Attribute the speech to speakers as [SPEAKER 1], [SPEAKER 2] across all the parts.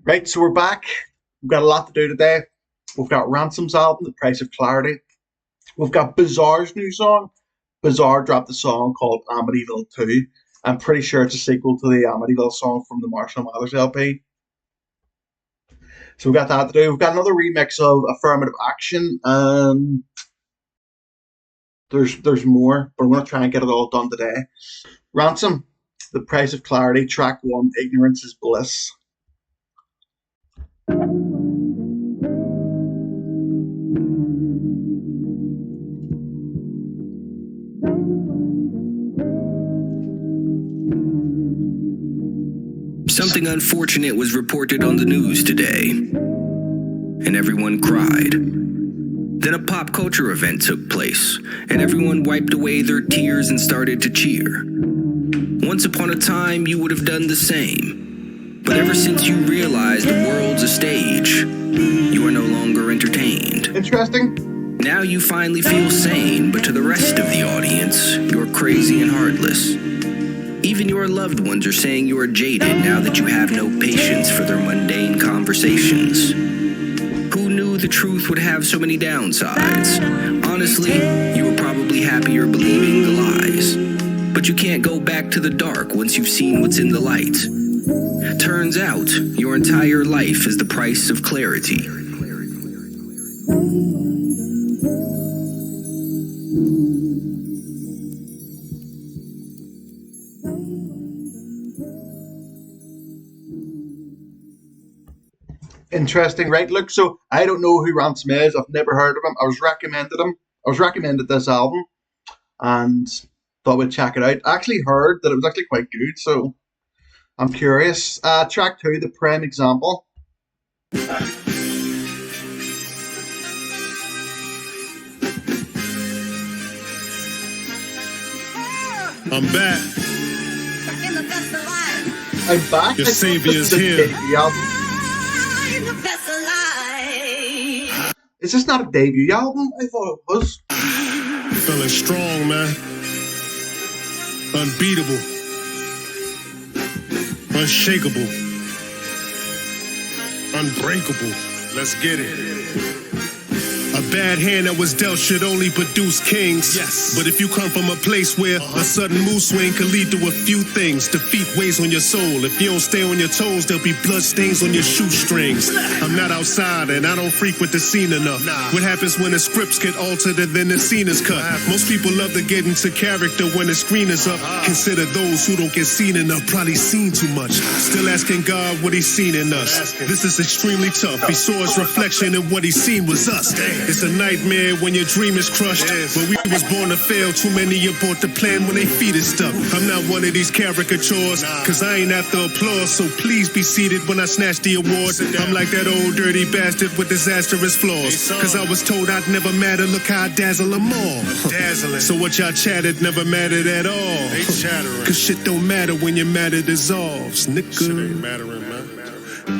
[SPEAKER 1] Right, so we're back. We've got a lot to do today. We've got Ransom's album, The Price of Clarity. We've got Bizarre's new song. Bizarre dropped a song called Amityville 2. I'm pretty sure it's a sequel to the Amityville song from the Marshall Mathers LP. So we've got that to do. We've got another remix of Affirmative Action. There's more, but I'm going to try and get it all done today. Ransom, The Price of Clarity, track 1, Ignorance is Bliss.
[SPEAKER 2] Something unfortunate was reported on the news today, and everyone cried. Then a pop culture event took place, and everyone wiped away their tears and started to cheer. Once upon a time, you would have done the same. But ever since you realized the world's a stage, you are no longer entertained.
[SPEAKER 1] Interesting.
[SPEAKER 2] Now you finally feel sane, but to the rest of the audience, you're crazy and heartless. Even your loved ones are saying you are jaded now that you have no patience for their mundane conversations. Who knew the truth would have so many downsides? Honestly, you were probably happier believing the lies. But you can't go back to the dark once you've seen what's in the light. Turns out, your entire life is the price of clarity.
[SPEAKER 1] Interesting, right? Look, so I don't know who Ransom is. I've never heard of him. I was recommended this album and thought we'd check it out. I actually heard that it was actually quite good, so I'm curious. Track 2, The Prime Example.
[SPEAKER 3] I'm back.
[SPEAKER 1] I'm back.
[SPEAKER 3] Your savior's here.
[SPEAKER 1] Is this not a debut album? I thought it was.
[SPEAKER 3] Feeling strong, man. Unbeatable. Unshakable. Unbreakable. Let's get it. A bad hand that was dealt should only produce kings. Yes. But if you come from a place where a sudden mood swing could lead to a few things, defeat weighs on your soul. If you don't stay on your toes, there'll be blood stains on your shoestrings. I'm not outside and I don't frequent the scene enough. What happens when the scripts get altered and then the scene is cut? Most people love to get into character when the screen is up. Consider those who don't get seen enough probably seen too much. Still asking God what he's seen in us. This is extremely tough. He saw his reflection and what he seen was us. It's a nightmare when your dream is crushed. When we was born to fail, too many abort the plan when they feet is stuck. I'm not one of these caricatures, cause I ain't after applause, so please be seated when I snatch the award. I'm like that old dirty bastard with disastrous flaws, cause I was told I'd never matter, look how I dazzle them all. So what y'all chatted never mattered at all. Cause shit don't matter when your matter dissolves, nigga. Shit ain't mattering, man.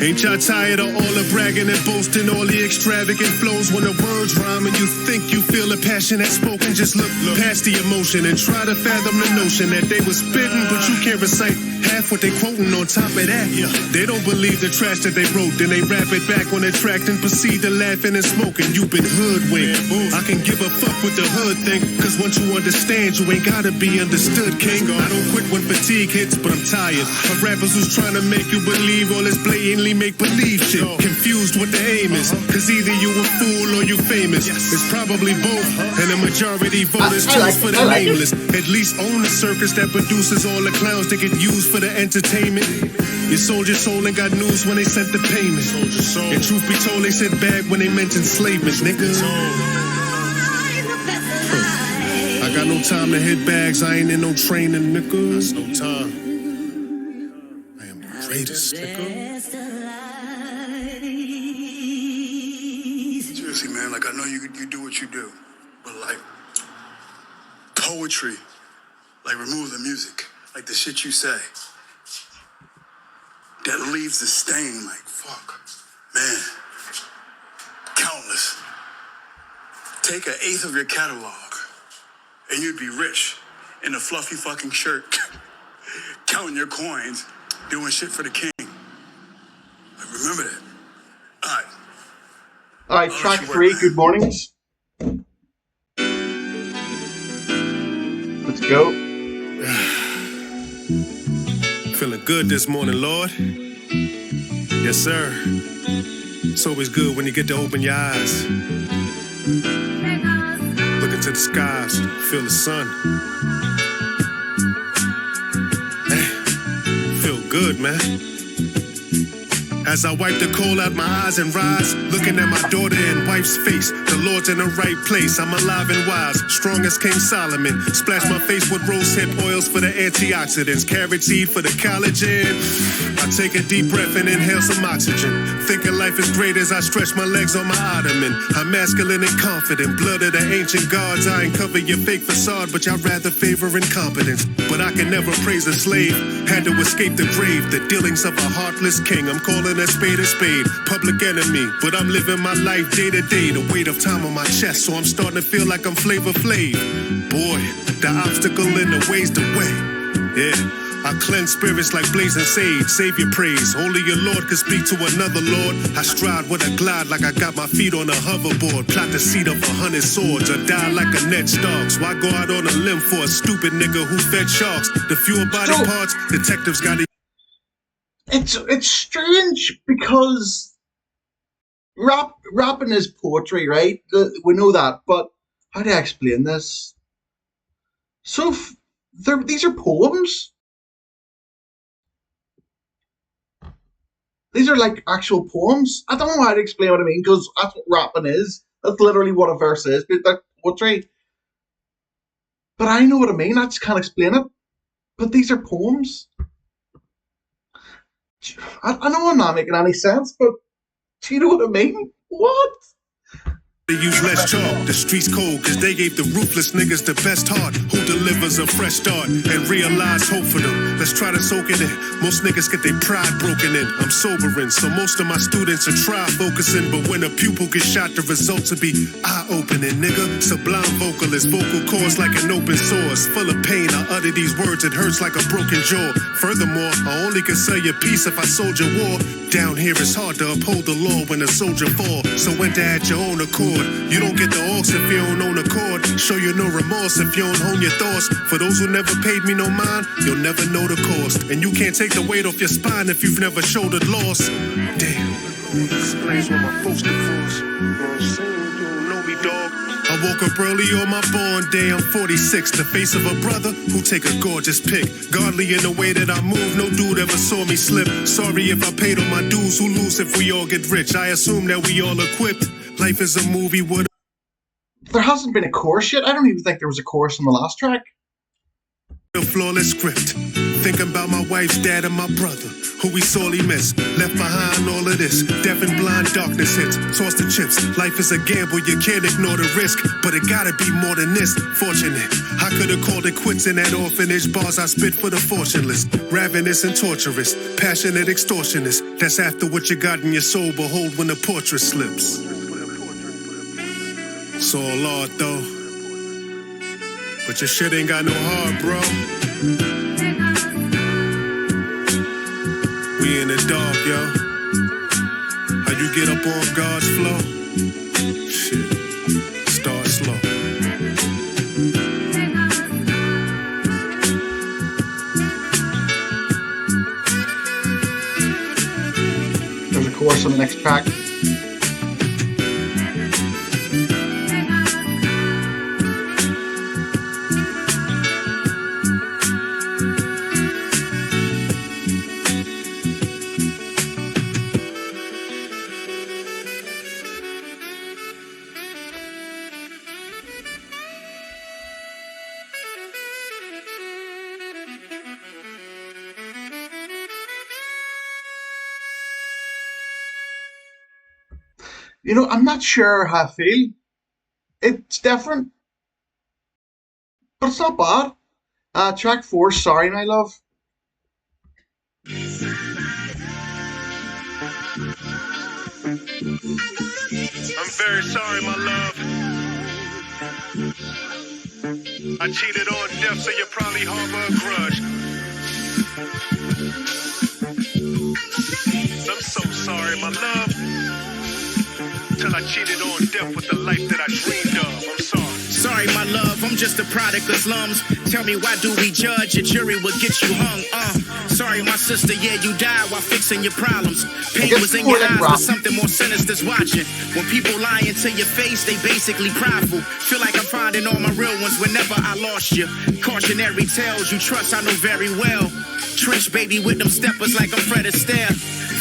[SPEAKER 3] Ain't y'all tired of all the bragging and boasting, all the extravagant flows when the words rhyme and you think you feel the passion that's spoken? Just look past the emotion and try to fathom the notion that they was spitting, but you can't recite half what they quoting on top of that. They don't believe the trash that they wrote, then they rap it back on the track and proceed to laughing and smoking. You've been hoodwinked. I can give a fuck what the hood think, cause once you understand, you ain't gotta be understood, king. I don't quit when fatigue hits, but I'm tired of rappers who's trying to make you believe all this blatantly make-believe shit. Confused what the aim is, cause either you a fool or you famous. It's probably both, and the majority voters choose for the nameless. At least own the circus that produces all the clowns that get used for the entertainment. You sold your soul and got news when they sent the payment. And truth be told, they said bad when they mentioned enslavement, nigga. I got no time to hit bags, I ain't in no training, nigga. That's no time. I am the greatest, nigga.
[SPEAKER 4] Seriously, man, like I know you do what you do, but like poetry, like remove the music, like the shit you say, that leaves a stain, like fuck, man, countless. Take 1/8 of your catalog, and you'd be rich in a fluffy fucking shirt, counting your coins, doing shit for the king. Like, remember Remember that. All right.
[SPEAKER 1] All right,
[SPEAKER 4] I'll
[SPEAKER 1] track
[SPEAKER 4] let you
[SPEAKER 1] 3,
[SPEAKER 4] work.
[SPEAKER 1] Good Mornings. Let's go.
[SPEAKER 3] Feeling good this morning, Lord. Yes, sir. It's always good when you get to open your eyes. Look into the skies, feel the sun. Hey, feel good, man. As I wipe the coal out my eyes and rise, looking at my daughter and wife's face. The Lord's in the right place. I'm alive and wise, strong as King Solomon. Splash my face with rosehip oils for the antioxidants, carrot seed for the collagen. I take a deep breath and inhale some oxygen, thinking life is great as I stretch my legs on my ottoman. I'm masculine and confident, blood of the ancient gods. I ain't cover your fake facade, but y'all rather favor incompetence. But I can never praise a slave, had to escape the grave, the dealings of a heartless king. I'm calling a spade, public enemy. But I'm living my life day to day, the weight of time on my chest, so I'm starting to feel like I'm Flavor Flav. Boy, the obstacle in the way's the way. Yeah. I cleanse spirits like blazing sage, Savior praise. Only your Lord could speak to another Lord. I stride with a glide like I got my feet on a hoverboard. Plot the seat of 100 swords or die like a net stalks. Why go out on a limb for a stupid nigga who fed sharks? The fewer body parts, detectives got to...
[SPEAKER 1] It's strange because rapping is poetry, right? We know that, but how do I explain this? So these are poems. These are like actual poems. I don't know how to explain what I mean, because that's what rapping is. That's literally what a verse is. That's poetry. But I know what I mean. I just can't explain it. But these are poems. I know I'm not making any sense, but do you know what I mean? What?
[SPEAKER 3] They use less chalk, the streets cold, cause they gave the ruthless niggas the best heart. Who delivers a fresh start and realize hope for them. Let's try to soak it in. Most niggas get their pride broken in. I'm sobering, so most of my students are try focusing. But when a pupil gets shot, the results will be eye-opening, nigga. Sublime vocalist, vocal cords like an open source. Full of pain, I utter these words, it hurts like a broken jaw. Furthermore, I only can sell your peace if I soldier war. Down here it's hard to uphold the law when a soldier fall. So enter at your own accord. You don't get the aux if you don't own a chord. Show you no remorse if you don't hone your thoughts. For those who never paid me no mind, you'll never know the cost. And you can't take the weight off your spine if you've never shouldered loss. Damn, explains why my folks divorced. You know what I'm saying? You don't know me, dog. I woke up early on my born day, I'm 46. The face of a brother who take a gorgeous pic. Godly in the way that I move, no dude ever saw me slip. Sorry if I paid all my dues, who lose if we all get rich? I assume that we all equipped. Life is a movie with...
[SPEAKER 1] There hasn't been a chorus yet. I don't even think there was a chorus on the last track.
[SPEAKER 3] A flawless script. Thinking about my wife's dad and my brother, who we sorely miss. Left behind all of this. Deaf and blind darkness hits. Toss the chips. Life is a gamble, you can't ignore the risk. But it gotta be more than this. Fortunate. I could've called it quits in that orphanage. Bars I spit for the fortuneless. Ravenous and torturous. Passionate extortionist. That's after what you got in your soul. Behold when the portrait slips. It's all art though. But your shit ain't got no heart, bro. We in the dark, yo. How you get up on God's flow? Shit, start slow.
[SPEAKER 1] There's a chorus on the next track. You know, I'm not sure how I feel. It's different, but it's not bad. Track 4, Sorry My Love.
[SPEAKER 3] I'm very sorry, my love. I cheated on death, so you probably harbor a grudge. I'm so sorry, my love. Till I cheated on death with the life that I dreamed of. I'm sorry.
[SPEAKER 5] Sorry, my love, I'm just a product of slums. Tell me, why do we judge? A jury will get you hung. Sorry, my sister, yeah, you died while fixing your problems. Pain was in your eyes, but something more sinister's watching. When people lie into your face, they basically prideful. Feel like I'm finding all my real ones whenever I lost you. Cautionary tales you trust, I know very well. Trench baby with them steppers like I'm Fred Astaire.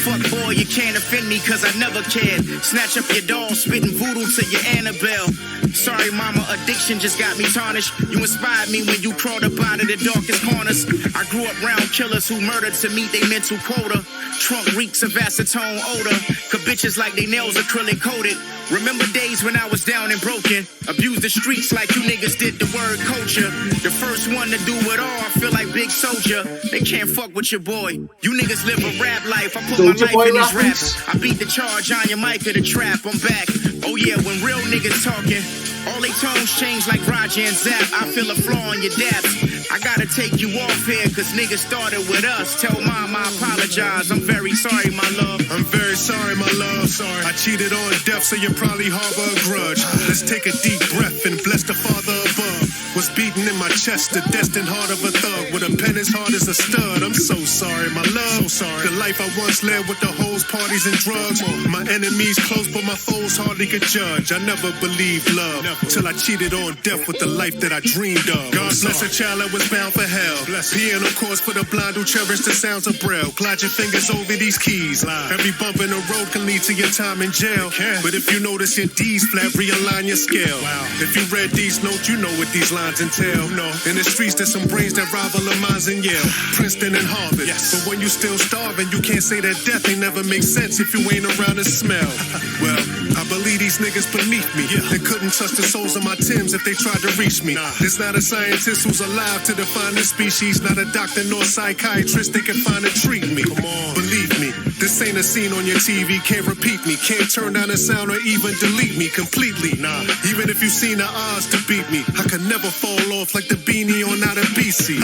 [SPEAKER 5] Fuck boy, you can't offend me cause I never cared. Snatch up your doll, spitting voodoo to your Annabelle. Sorry mama, addiction just got me tarnished. You inspired me when you crawled up out of the darkest corners. I grew up round killers who murdered to meet their mental quota. Trunk reeks of acetone odor. Cause bitches like they nails acrylic coated. Remember days when I was down and broken. Abused the streets like you niggas did the word culture. The first one to do it all, I feel like Big Soldier. They can't fuck with your boy. You niggas live a rap life. I put my life in these raps. I beat the charge on your mic of the trap. I'm back. Oh yeah, when real niggas talking, all they tones change like Roger and Zap. I feel a flaw in your daps. I gotta take you off here, cause niggas started with us. Tell mom I apologize. I'm very sorry, my love.
[SPEAKER 3] I'm very sorry, my love. Sorry. I cheated on death, so you probably harbor a grudge. Let's take a deep breath and bless the Father above. Was beating in my chest, the destined heart of a thug. With a pen as hard as a stud. I'm so sorry, my love. So sorry. The life I once led with the hoes, parties, and drugs. My enemies close, but my foes hardly could judge. I never believed love. Till I cheated on death with the life that I dreamed of. God bless a child that was bound for hell. Piano chords for the blind who cherish the sounds of Braille. Glide your fingers over these keys. Every bump in the road can lead to your time in jail. But if you notice your D's flat, realign your scale. If you read these notes, you know what these lines entail. In the streets, there's some brains that rival the minds in Yale, Princeton, and Harvard. But when you still starving, you can't say that death ain't never make sense if you ain't around to smell. Well, I believe these niggas beneath me. They couldn't touch the soles of my Timbs if they tried to reach me. There's not a scientist who's alive to define this species. Not a doctor nor psychiatrist they can find to treat me. Come on, believe me, this ain't a scene on your TV. Can't repeat me, can't turn down the sound or even delete me completely. Even if you seen the odds to beat me, I could never fall off like the beanie on out of BC.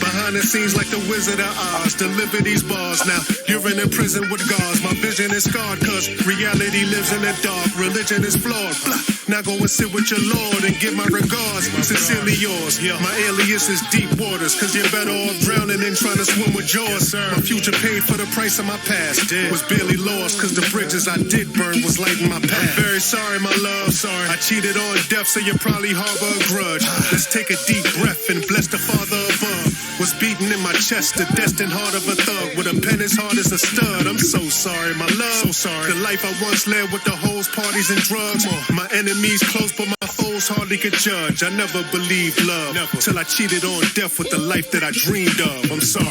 [SPEAKER 3] Behind the scenes like the Wizard of Oz, deliver these bars. Now you're in a prison with guards. My vision is scarred cause reality lives in the dark. Religion is flawed. Blah. Now go and sit with your Lord and give my regards. Sincerely yours. My alias is deep waters, cause you're better off drowning than trying to swim with yours. My future paid for the price of my past. Was barely lost, cause the bridges I did burn was lighting my path. I'm very sorry, my love. I cheated on death, so you probably harbor a grudge. Let's take a deep breath and bless the Father above. Was beating in my chest, the destined heart of a thug. With a pen as hard as a stud. I'm so sorry, my love. The life I once led with the hoes, parties, and drugs. My enemies close, but my foes hardly could judge. I never believed love till I cheated on death with the life that I dreamed of. I'm sorry.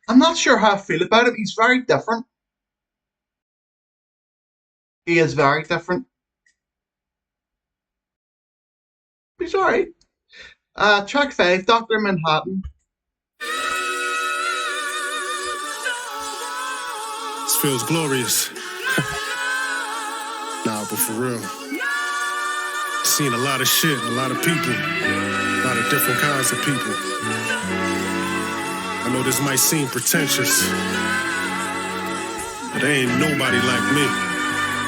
[SPEAKER 1] I'm not sure how I feel about him. He's very different. He is very different. He's alright. Track 5, Dr. Manhattan.
[SPEAKER 3] This feels glorious. Nah, but for real. Seen a lot of shit, a lot of people, a lot of different kinds of people. I know this might seem pretentious, but there ain't nobody like me.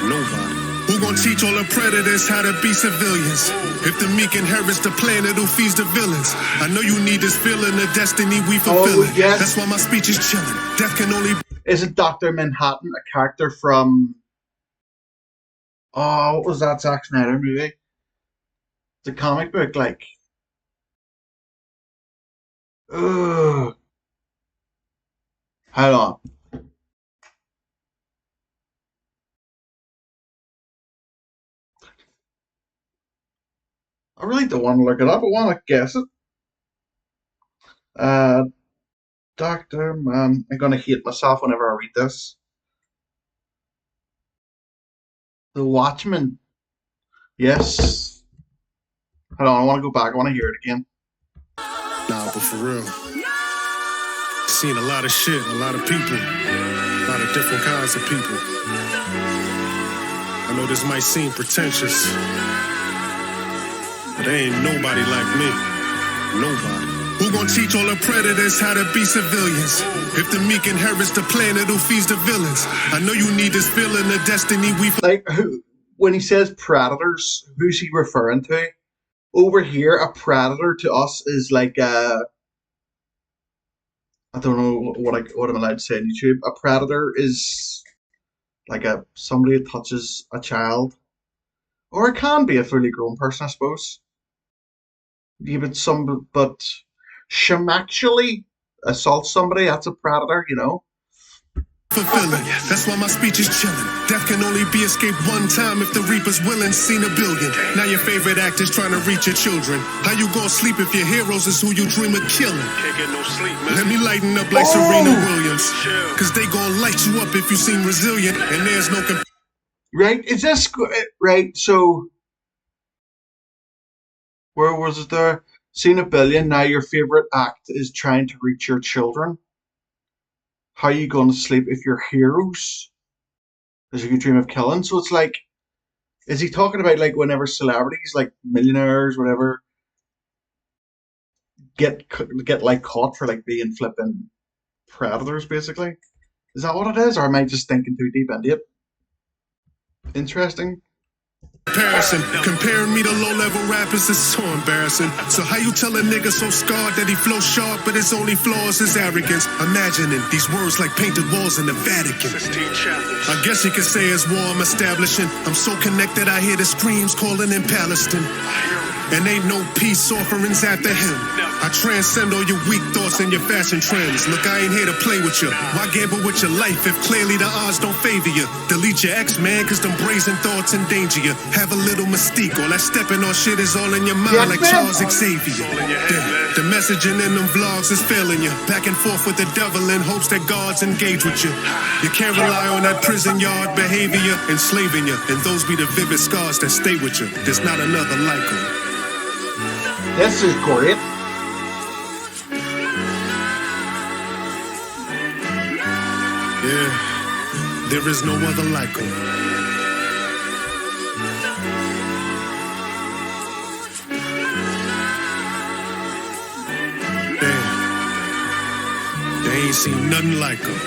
[SPEAKER 3] Nobody. Who gon' teach all the predators how to be civilians? If the meek inherits the planet who feeds the villains. I know you need this feeling of destiny we fulfilling.
[SPEAKER 1] Oh, yes.
[SPEAKER 3] That's why my speech is chilling. Death can only...
[SPEAKER 1] Isn't Dr. Manhattan a character from... Oh, what was that Zack Snyder movie? The comic book, like... Ugh. Hold on. I really don't want to look it up. I want to guess it. Doctor Man. I'm going to hate myself whenever I read this. The Watchmen. Yes. Hold on, I want to go back. I want to hear it again.
[SPEAKER 3] Nah, but for real. Seen a lot of shit, a lot of people, a lot of different kinds of people. I know this might seem pretentious, but there ain't nobody like me. Nobody. Who gon' teach all the predators how to be civilians? If the meek inherits the planet who feeds the villains. I know you need this feeling of destiny we...
[SPEAKER 1] Like, when he says predators, who's he referring to? Over here, a predator to us is like I don't know what I'm allowed to say on YouTube. A predator is like somebody that touches a child, or it can be a fully grown person, I suppose. Yeah, but actually assault somebody, that's a predator, you know.
[SPEAKER 3] Fulfilling. That's why my speech is chillin'. Death can only be escaped one time if the Reaper's willing. Seen a billion. Now your favorite actor's trying to reach your children. How you gonna sleep if your heroes is who you dream of killing? Can't get no sleep, man. Let me lighten up like Serena Williams. Cause they gonna light you up if you seem resilient. And there's no...
[SPEAKER 1] Right? Is this... Right, so... Where was it there? Seen a billion, now your favorite act is trying to reach your children. How are you going to sleep if your heroes is you dream of killing? So it's like, is he talking about like whenever celebrities, like millionaires, whatever, get like caught for like being flipping predators, basically? Is that what it is, or am I just thinking too deep into it? Interesting.
[SPEAKER 3] Comparison. Comparing me to low-level rappers is so embarrassing. So how you tell a nigga so scarred that he flows sharp, but his only flaw is his arrogance? Imagining these words like painted walls in the Vatican. I guess you could say it's war I'm establishing. I'm so connected I hear the screams calling in Palestine. And ain't no peace offerings after him. I transcend all your weak thoughts and your fashion trends. Look, I ain't here to play with you. Why gamble with your life if clearly the odds don't favor you? Delete your ex, man, cause them brazen thoughts endanger you. Have a little mystique. All that stepping on shit is all in your mind, like Charles Xavier. The messaging in them vlogs is failing you. Back and forth with the devil in hopes that God's engage with you. You can't rely on that prison yard behavior, enslaving you. And those be the vivid scars that stay with you. There's not another like them.
[SPEAKER 1] This is great.
[SPEAKER 3] Yeah, there is no other like him. Damn, they ain't seen nothing like him.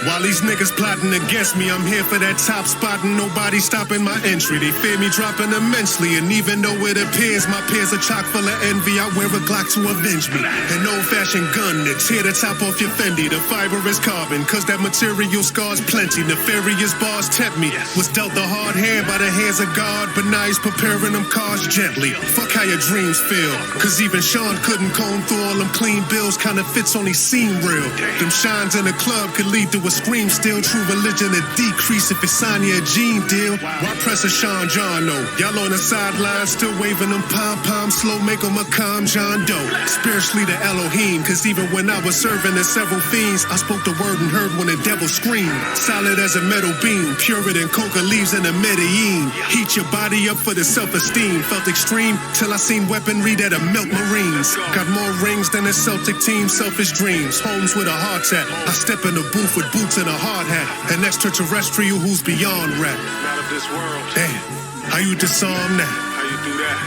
[SPEAKER 3] While these niggas plotting against me, I'm here for that top spot and nobody stopping my entry. They fear me dropping immensely, and even though it appears my peers are chock full of envy, I wear a Glock to avenge me. An old-fashioned gun that tear the top off your Fendi. The fiber is carbon, cause that material scars plenty. Nefarious bars tempt me. Was dealt a hard hand by the hands of God, but now he's preparing them cars gently. Fuck how your dreams feel, cause even Sean couldn't comb through all them clean bills. Kinda fits only seem real. Them shines in the club could lead to a scream. Still true religion to decrease if it's sign you a gene deal. Why press a Sean John no? Y'all on the sidelines still waving them pom-pom slow, make them a calm John Doe. Spiritually the Elohim, cause even when I was serving in several fiends, I spoke the word and heard when the devil screamed. Solid as a metal beam, purer than coca leaves in a Medellin. Heat your body up for the self-esteem. Felt extreme till I seen weaponry that'll melt Marines. Got more rings than a Celtic team, selfish dreams. Homes with a heart tap. I step in the booth with boots and a hard hat. An extraterrestrial who's beyond rap.
[SPEAKER 6] Not of this world.
[SPEAKER 3] Damn, how you disarm that?
[SPEAKER 6] How you do that?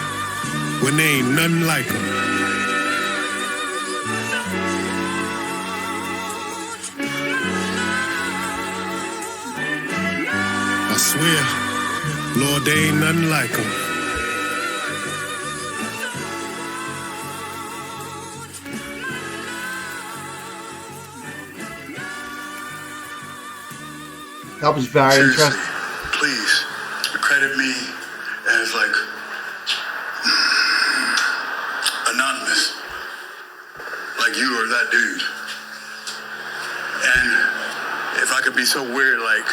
[SPEAKER 3] When there ain't nothing like them. I swear, Lord, there ain't nothing like them.
[SPEAKER 1] That was very
[SPEAKER 4] Seriously,
[SPEAKER 1] interesting.
[SPEAKER 4] please, credit me as like anonymous, like you or that dude. And if I could be so weird, like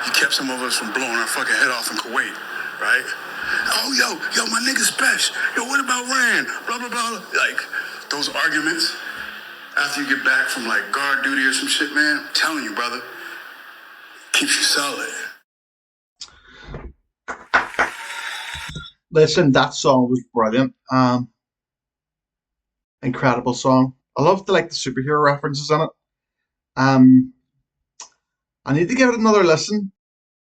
[SPEAKER 4] you kept some of us from blowing our fucking head off in Kuwait, right? Oh, yo, my nigga Spesh. Yo, what about Rand? Blah, blah, blah. Like, those arguments after you get back from, like, guard duty or some shit, man, I'm telling you, brother, keeps you solid.
[SPEAKER 1] Listen, that song was brilliant. Incredible song. I love the superhero references in it. Um, I need to give it another listen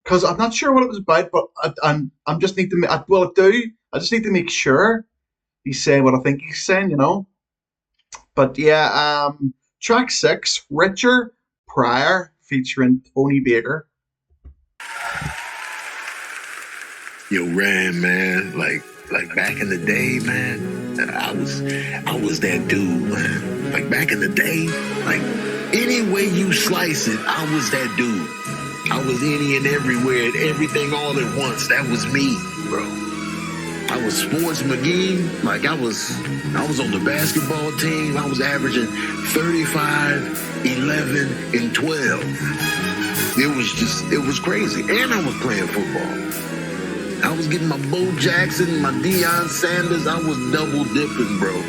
[SPEAKER 1] because I'm not sure what it was about, but I'm just need to well, I do. I just need to make sure he's saying what I think he's saying, you know. But yeah, track 6, Richer Pryor featuring Tony Baker.
[SPEAKER 7] Yo, Ran, man, like back in the day, man, I was that dude, man. Like back in the day, like any way you slice it, I was that dude. I was any and everywhere and everything all at once. That was me, bro. I was Sports McGee. Like I was on the basketball team. I was averaging 35, 11, and 12. It was crazy. And I was playing football. I was getting my Bo Jackson, my Deion Sanders. I was double dipping, bro.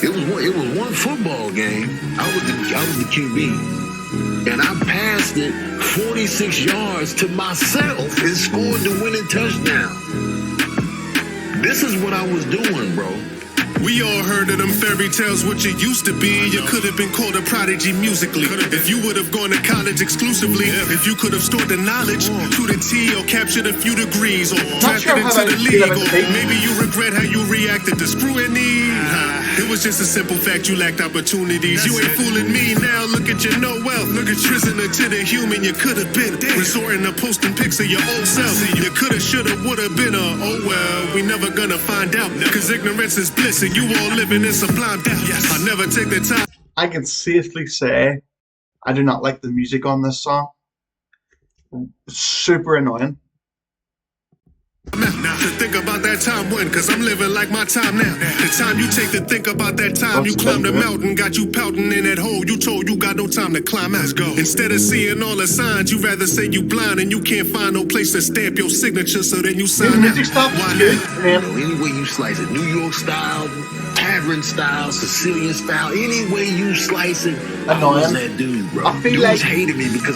[SPEAKER 7] It was one football game. I was the QB, and I passed it 46 yards to myself and scored the winning touchdown. This is what I was doing, bro.
[SPEAKER 3] We all heard of them fairy tales, what you used to be. You could have been called a prodigy musically. If you would have gone to college exclusively. If you could have stored the knowledge to the T or captured a few degrees or drafted into the league. Or maybe you regret how you reacted to scrutiny. It was just a simple fact you lacked opportunities. You ain't fooling me now. Look at your no wealth. Look at prisoner to the human you could have been. Resorting to posting pics of your old self. You could have, should have, would have been a oh well. We never gonna find out. Cause ignorance is bliss. You all living in sublime doubt. Yes. I never take the time.
[SPEAKER 1] I can safely say I do not like the music on this song. Super annoying.
[SPEAKER 3] Now to think about that time when, cause I'm living like my time now. The time you take to think about that time you climbed the mountain, got you pouting in that hole. You told you got no time to climb out. Let's go. Instead of seeing all the signs, you rather say you blind and you can't find no place to stamp your signature, so then you sign out.
[SPEAKER 1] Why good?
[SPEAKER 7] Any way you slice it, New York style, tavern style, Sicilian style, any way you slice it, I was that dude, bro.
[SPEAKER 1] I feel
[SPEAKER 7] Dudes
[SPEAKER 1] like
[SPEAKER 7] hated me because,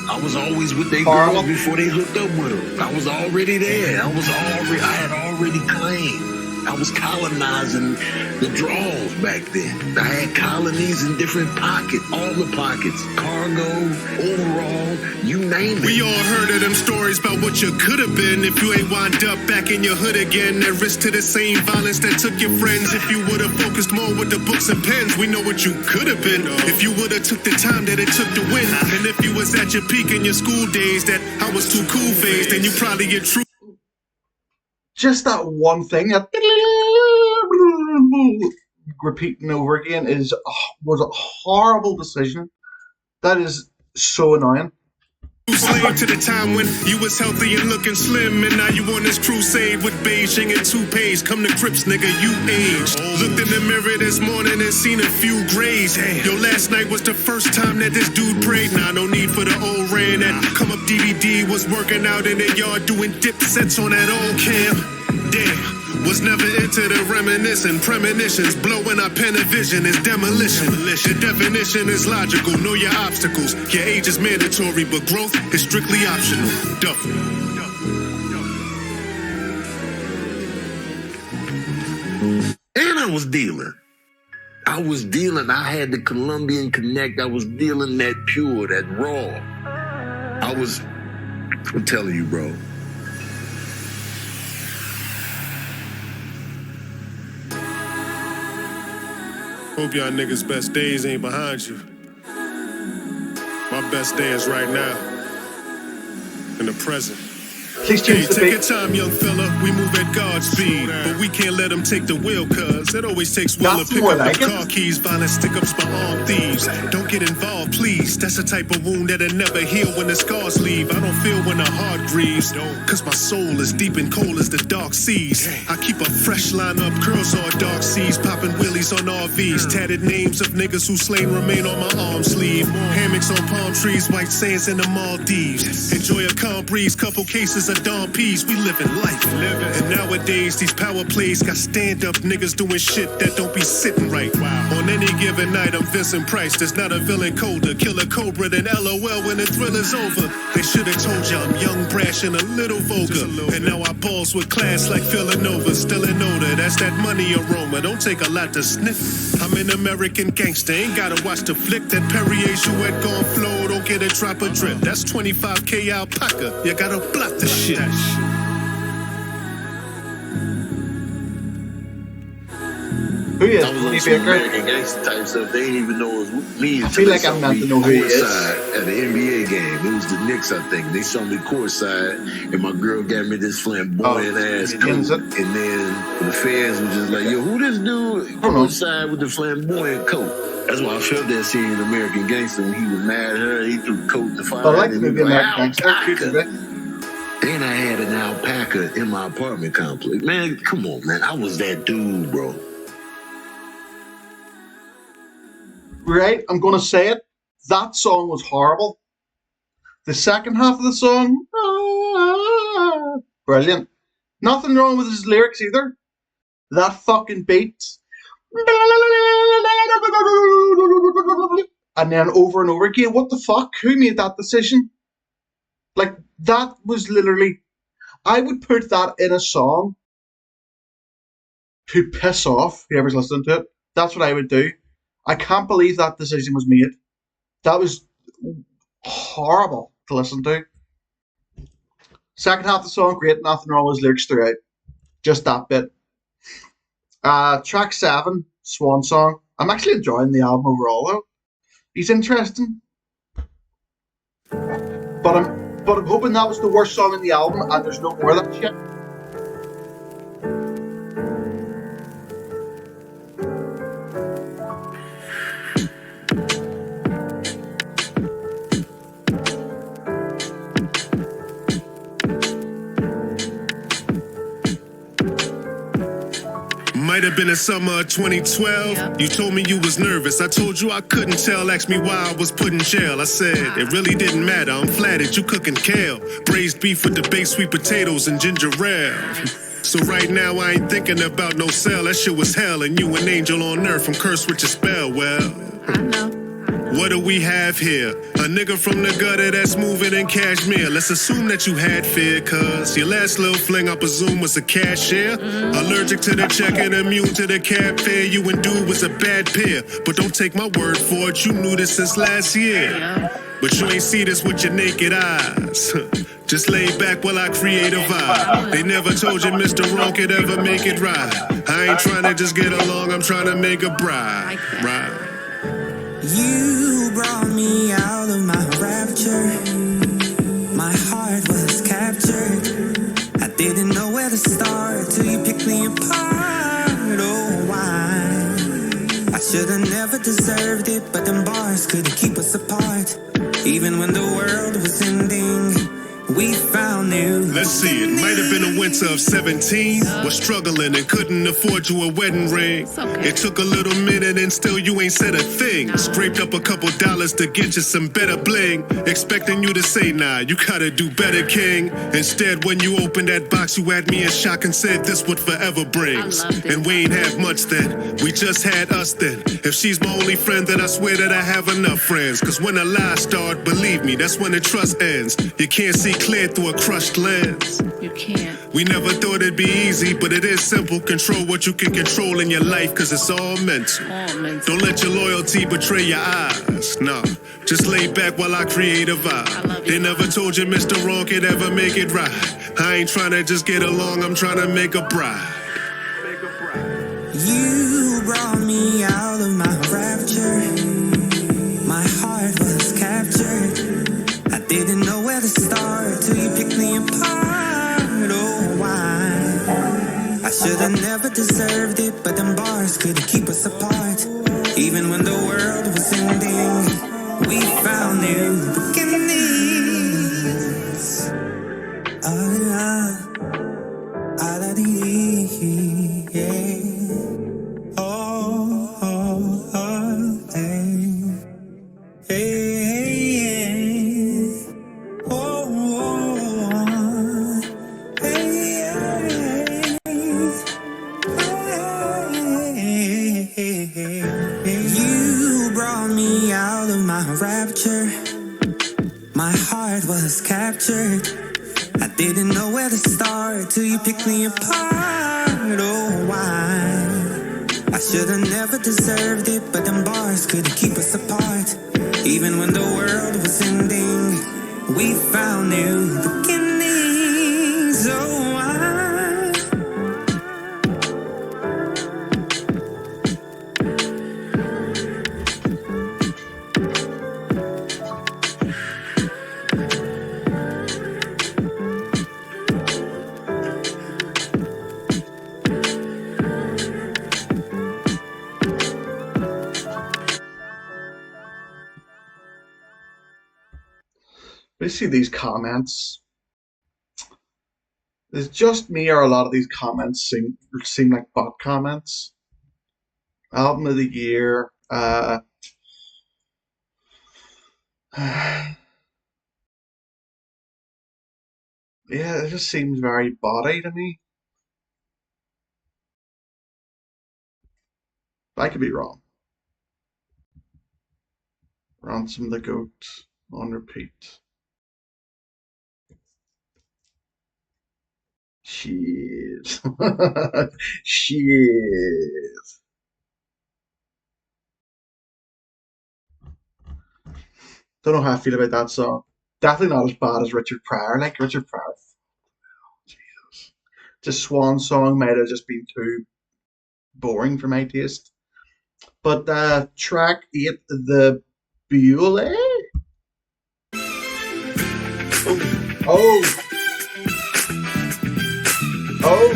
[SPEAKER 7] I was always with their girls before they hooked up with them. I was already there. I had already claimed. I was colonizing the draws back then. I had colonies in different pockets, all the pockets, cargo, overall, you name it.
[SPEAKER 3] We all heard of them stories about what you could have been if you ain't wound up back in your hood again. At risk to the same violence that took your friends. If you would have focused more with the books and pens, we know what you could have been. If you would have took the time that it took to win. And if you was at your peak in your school days, that I was too cool phase, then you probably get true.
[SPEAKER 1] Just that one thing that repeating over again was a horrible decision. That is so annoying.
[SPEAKER 3] Slave to the time when you was healthy and looking slim, and now you on this crusade with Beijing and toupees. Come to Crips, nigga, you aged. Looked in the mirror this morning and seen a few grays. Yo, last night was the first time that this dude prayed. Nah, no need for the old Ran. That come up DVD was working out in the yard doing dip sets on that old cam. Damn. Was never into the reminiscing premonitions. Blowing our pen of vision is demolition. The definition is logical. Know your obstacles. Your age is mandatory, but growth is strictly optional. Duffel.
[SPEAKER 7] And I was dealing. I had the Colombian Connect. I was dealing that pure, that raw. I'm telling you, bro.
[SPEAKER 3] Hope y'all niggas' best days ain't behind you. My best day is right now. In the present.
[SPEAKER 1] Please change the
[SPEAKER 3] take
[SPEAKER 1] beat.
[SPEAKER 3] your time, young fella. We move at God's speed. But we can't let them take the wheel, cuz it always takes will to pick up the car keys. Violent stick-ups by armed thieves. Don't get involved, please. That's the type of wound that'll never heal when the scars leave. I don't feel when the heart grieves. Cause my soul is deep and cold as the dark seas. I keep a fresh lineup, curls on dark seas. Popping wheelies on RVs. Tatted names of niggas who slain remain on my arm sleeve. Hammocks on palm trees, white sands in the Maldives. Enjoy a calm breeze, couple cases of the Don P's, we living life. And nowadays, these power plays got stand-up niggas doing shit that don't be sitting right. On any given night, I'm Vincent Price. There's not a villain colder. Kill a cobra than LOL when the thrill is over. They should have told you I'm young, brash, and a little vulgar. And now I balls with class like Villanova. Still in order, that's that money aroma. Don't take a lot to sniff. I'm an American gangster, ain't gotta watch the flick. That Perrier Jouet gon' flow, don't get a drop of drip. That's 25K alpaca, you gotta block the shit.
[SPEAKER 1] Who is
[SPEAKER 7] I was on
[SPEAKER 1] Tony
[SPEAKER 7] some
[SPEAKER 1] Baker?
[SPEAKER 7] American gangster type stuff. They didn't even know it was me.
[SPEAKER 1] I feel like I'm meant to know who he is.
[SPEAKER 7] At the NBA game, it was the Knicks, I think. They saw me courtside, and my girl got me this flamboyant ass coat. And then the fans were just like, "Yo, who this dude courtside with the flamboyant coat?" That's why I felt that scene in American Gangster when he was mad at her. He threw the coat in the fire.
[SPEAKER 1] I like the movie American Gangster.
[SPEAKER 7] Then I had an alpaca in my apartment complex. Man, come on, man. I was that dude, bro.
[SPEAKER 1] Right, I'm gonna say it. That song was horrible. The second half of the song, brilliant. Nothing wrong with his lyrics either. That fucking beat. And then over and over again, what the fuck? Who made that decision? Like, that was literally, I would put that in a song to piss off whoever's listening to it. That's what I would do. I can't believe that decision was made. That was horrible to listen to. Second half of the song, great. Nothing wrong with his lyrics throughout. Just that bit. Track 7, Swan Song. I'm actually enjoying the album overall, though. He's interesting. But I'm hoping that was the worst song in the album and there's no more of that shit.
[SPEAKER 3] Might have been the summer of 2012. Yeah. You told me you was nervous. I told you I couldn't tell. Asked me why I was put in jail. I said, it really didn't matter. I'm flattered you cooking kale. Braised beef with the baked sweet potatoes and ginger ale. So right now I ain't thinking about no cell. That shit was hell. And you an angel on earth from cursed with your spell. Well, I know. What do we have here? A nigga from the gutter that's moving in cashmere. Let's assume that you had fear, cuz your last little fling, I presume, was a cashier. Allergic to the check and immune to the cab fare. You and dude was a bad pair. But don't take my word for it, you knew this since last year. But you ain't see this with your naked eyes. Just lay back while I create a vibe. They never told you Mr. Wrong could ever make it right. I ain't trying to just get along, I'm trying to make a bride. Right.
[SPEAKER 8] You brought me out of my rapture. My heart was captured. I didn't know where to start till you picked me apart. Oh, why? I should've never deserved it, but them bars couldn't keep us apart. Even when the world was ending, we found new.
[SPEAKER 3] Let's see, it might have been a winter of 17. Was struggling and couldn't afford you a wedding ring. It took a little minute and still you ain't said a thing. Scraped up a couple dollars to get you some better bling. Expecting you to say, nah, you gotta do better, king. Instead, when you opened that box, you had me in shock and said this what forever brings. And we ain't had much then, we just had us then. If she's my only friend, then I swear that I have enough friends. Cause when the lies start, believe me, that's when the trust ends. You can't see clear through a crushed lens.
[SPEAKER 9] You can't.
[SPEAKER 3] We never thought it'd be easy, but it is simple. Control what you can control in your life, cause it's all mental. Don't let your loyalty betray your eyes. Nah, just lay back while I create a vibe. They never told you Mr. Wrong could ever make it right. I ain't trying to just get along, I'm trying to make a bride.
[SPEAKER 8] You brought me out of my rapture. My heart was captured. I didn't know where to start till you picked me apart. Oh, why? I should've never deserved it, but them bars couldn't keep us apart. Even when the world was ending, we found new beginnings. raptured. I didn't know where to start till you picked me apart. Oh, why? I should've never deserved it, but them bars couldn't keep us apart. Even when the world was ending, we found new beginnings. Oh, why?
[SPEAKER 1] I see these comments. Is it just me, or a lot of these comments seem like bot comments? Album of the year. Yeah, it just seems very body to me. I could be wrong. Ransom the Goat on repeat. Shit. Shit. Don't know how I feel about that song. Definitely not as bad as Richard Pryor. Like Richard Pryor. Jesus. Just Swan Song might have just been too boring for my taste. But track 8, the Bugle. Oh. Oh.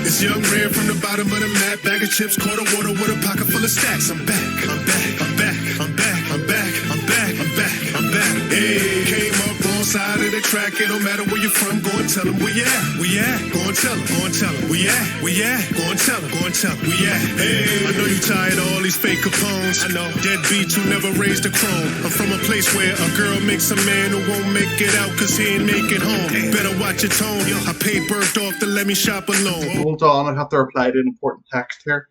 [SPEAKER 3] This young man from the bottom of the map, bag of chips, quarter water with a pocket full of stacks. I'm back, I'm back, I'm back, I'm back, I'm back, I'm back, I'm back, I'm back. Hey, came up wrong side of the track. It don't matter where you're from, go and tell them where you at. We at, go and tell them, go and tell them. We at, go and tell them, go and tell them. We at. Hey, I know you tired of all these fake Capones. I know deadbeats who never raised a crone. I'm from a place where a girl makes a man who won't make it out cause he ain't make it home. Better watch your tone. I paid Berked off to let me shop alone.
[SPEAKER 1] Hold on, I have to reply to an important text here.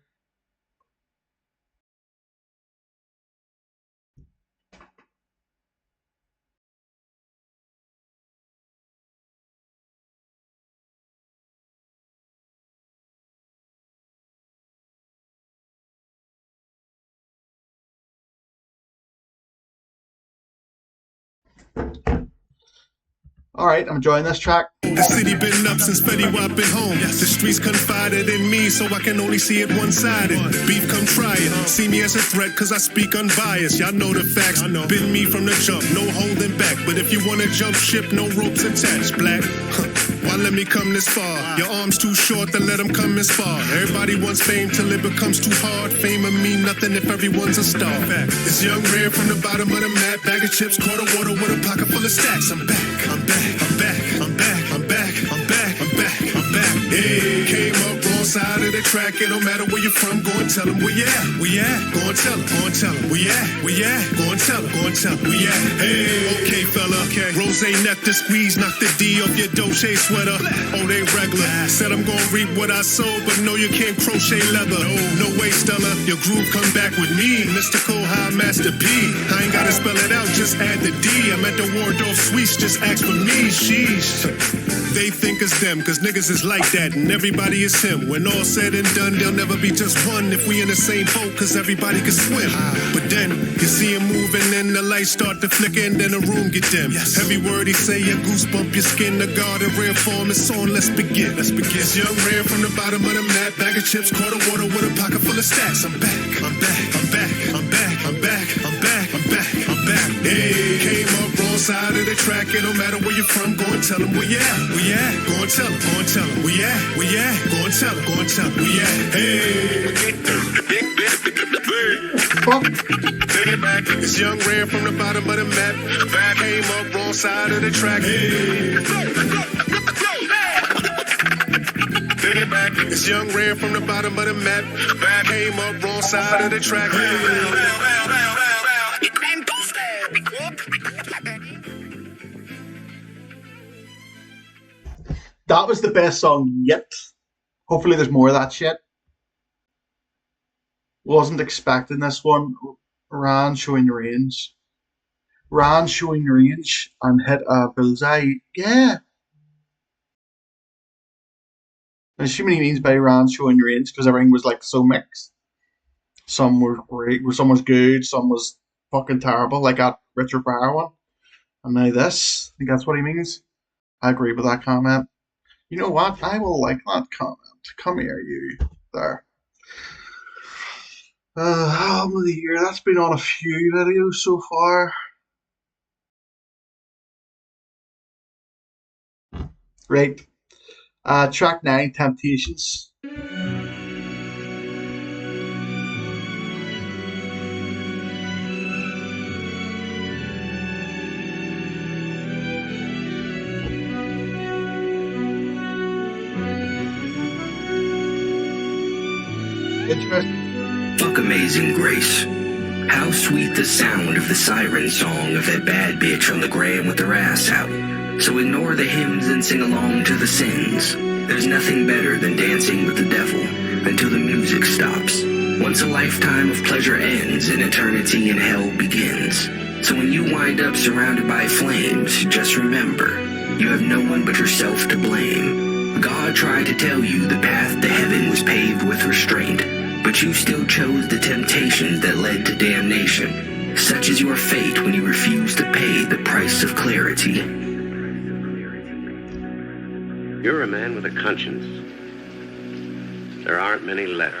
[SPEAKER 1] Alright, I'm enjoying this track.
[SPEAKER 3] The city been up since Fetty Wap been home. The streets confided in me, so I can only see it one-sided. Beef come try it. See me as a threat, cause I speak unbiased. Y'all know the facts. Been me from the jump, no holding back. But if you wanna jump ship, no ropes attached, black. Why let me come this far? Your arms too short to let them come this far. Everybody wants fame till it becomes too hard. Fame will mean nothing if everyone's a star. This young man from the bottom of the map, bag of chips, quarter water with a pocket full of stacks. I'm back, I'm back, I'm back, I'm back, I'm back, I'm back, I'm back, I'm back. Hey, came up wrong side of the track. It don't matter where you're from, go and tell them where you at. We at, go and tell them, go and tell them. We at, go and tell them, go and tell them. We at. Hey, okay fella, okay. Rose neck to squeeze, knock the D off your Dolce sweater. Oh, they regular. Said I'm gonna reap what I sowed, but no, you can't crochet leather. No way, Stella. Your groove come back with me. Mystical High Master P. I ain't gotta spell it out, just add the D. I'm at the Waldorf Suites, just ask for me. Sheesh. They think it's them, cause niggas is like that, and everybody is him. When all said and done, there'll never be just one if we in the same boat, cause everybody can swim. But then, you see him moving, and the lights start to flicker, and then the room get dim. Every word he say, a goosebump your skin. The guard in rare form is on, let's begin. Let's begin. This young man from the bottom of the map, bag of chips, quarter water with a pocket full of stacks. I'm back, I'm back, I'm back, I'm back, I'm back, I'm back, I'm back, I'm back. Hey, came up wrong side of the track. It don't matter where you're from, go and tell them where you at. We at, go and tell them, go and tell them. We at, go and tell them, go and tell them. We at. Hey. This young ran from the bottom of the map. Back came up wrong side of the track. Hey. This young ran from the bottom of the map. Back came up wrong side of the track.
[SPEAKER 1] That was the best song yet. Hopefully there's more of that shit. Wasn't expecting this one. Ran showing your range. ran showing range and hit a bullseye. Yeah. I assume he means by ran showing range because everything was like so mixed. Some were great, some was good, some was fucking terrible, like that Richard Pryor one. And now this, I think that's what he means. I agree with that comment. You know what? I will like that comment. Come here, you. There. Album of the year. That's been on a few videos so far. Right. Track 9, Temptations.
[SPEAKER 2] Fuck Amazing Grace. How sweet the sound of the siren song of that bad bitch on the gram with her ass out. So ignore the hymns and sing along to the sins. There's nothing better than dancing with the devil until the music stops. Once a lifetime of pleasure ends and eternity in hell begins. So when you wind up surrounded by flames, just remember, you have no one but yourself to blame. God tried to tell you the path to heaven was paved with restraint, but you still chose the temptations that led to damnation. Such is your fate when you refuse to pay the price of clarity.
[SPEAKER 9] You're a man with a conscience. There aren't many left.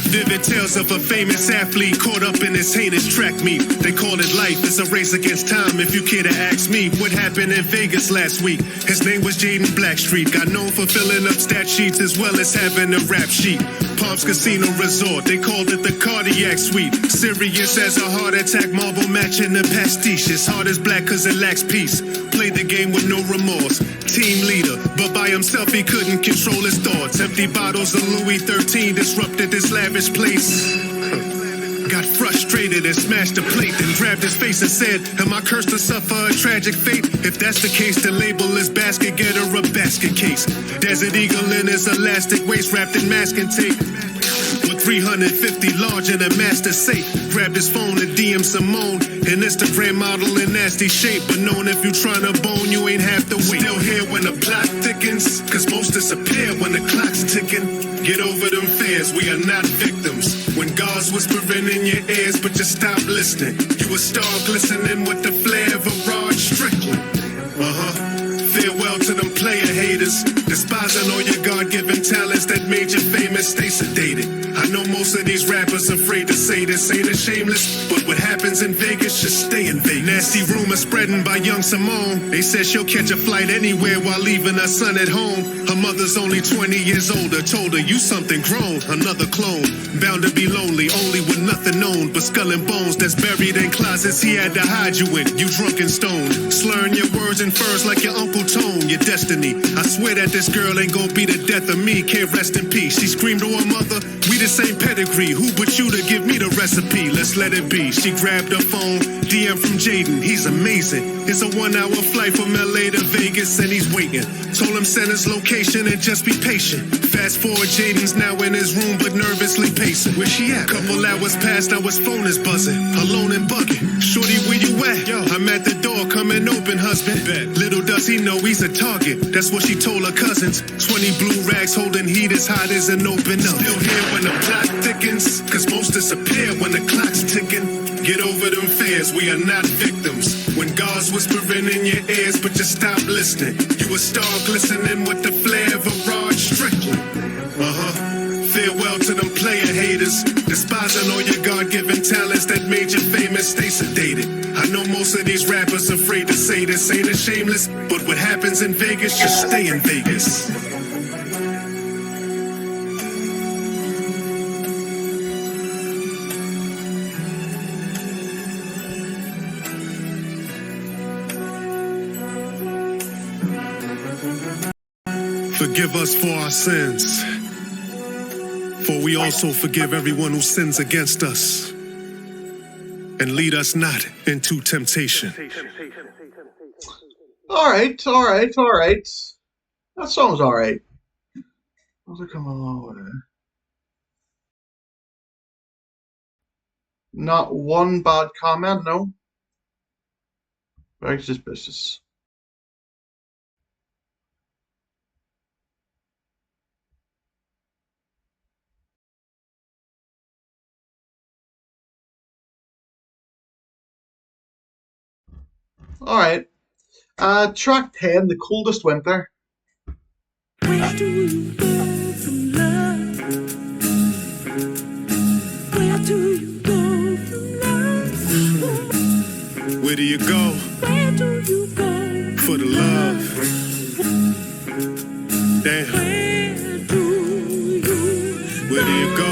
[SPEAKER 3] Vivid tales of a famous athlete caught up in this heinous track meet. They call it life, it's a race against time. If you care to ask me what happened in Vegas last week. His name was Jaden Blackstreet, got known for filling up stat sheets as well as having a rap sheet. Palms Casino Resort, they called it the cardiac suite. Serious as a heart attack, marble matching the pastiche. His heart is black cause it lacks peace. Played the game with no remorse. Team leader, but by himself he couldn't control his thoughts. Empty bottles of Louis XIII disrupted this lavish place. Got frustrated and smashed a plate, then grabbed his face and said, am I cursed to suffer a tragic fate? If that's the case, the label is basket getter, a basket case. Desert Eagle in his elastic waist wrapped in masking tape. With 350 large in a master safe. Grabbed his phone and DM Simone, an Instagram model in nasty shape. But known if you tryna bone, you ain't have to wait. Still here when the plot thickens, cause most disappear when the clock's ticking. Get over them fears, we are not victims. When God's whispering in your ears, but you stop listening. You a star glistening with the flare of a Rod Strickland. Farewell to them player haters, despising all your God-given talents that made you famous. Stay sedated. I know most of these rappers afraid to say this. Ain't it shameless? But what happens in Vegas should stay in Vegas. Nasty rumors spreading by young Simone. They said she'll catch a flight anywhere while leaving her son at home. Her mother's only 20 years older. Told her, you something grown, another clone. Bound to be lonely, only with nothing known but skull and bones that's buried in closets he had to hide you in. You drunk and stoned, slurring your words and furs like your Uncle Tone. Your destiny. I swear that this girl ain't gonna be the death of me. Can't rest in peace. She screamed to her mother, we the same pedigree. Who but you to give me the recipe? Let's let it be. She grabbed her phone, DM from Jaden. He's amazing. It's a 1-hour flight from LA to Vegas and he's waiting. Told him send his location and just be patient. Fast forward, Jaden's now in his room but nervously pacing. Where she at? Couple hours passed, now his phone is buzzing. Alone and bugging. Shorty, where you at? Yo, I'm at the door, come and open, husband. Bet. Little does he know he's a target. That's what she told her cousins. 20 blue rags holding heat as hot as an open up. Still here when the plot thickens, cause most disappear when the clock's ticking. Get over them fears, we are not victims. When God's whispering in your ears, but you stop listening. You a star glistening with the flare of a Rod Strickland. Farewell to them player haters, despising all your God-given talents that made you famous. Stay sedated. I know most of these rappers afraid to say this. Ain't it shameless? But what happens in Vegas, just stay in Vegas. Forgive us for our sins, for we also forgive everyone who sins against us. And lead us not into temptation.
[SPEAKER 1] All right. That song's all right. How's it coming along with it? Not one bad comment, no. Very suspicious. All right. Track 10, The Coldest Winter.
[SPEAKER 8] Where do you go from love? Where do you go from love?
[SPEAKER 3] Where do you go?
[SPEAKER 8] Where do you go
[SPEAKER 3] for the love? Damn. Where do you go?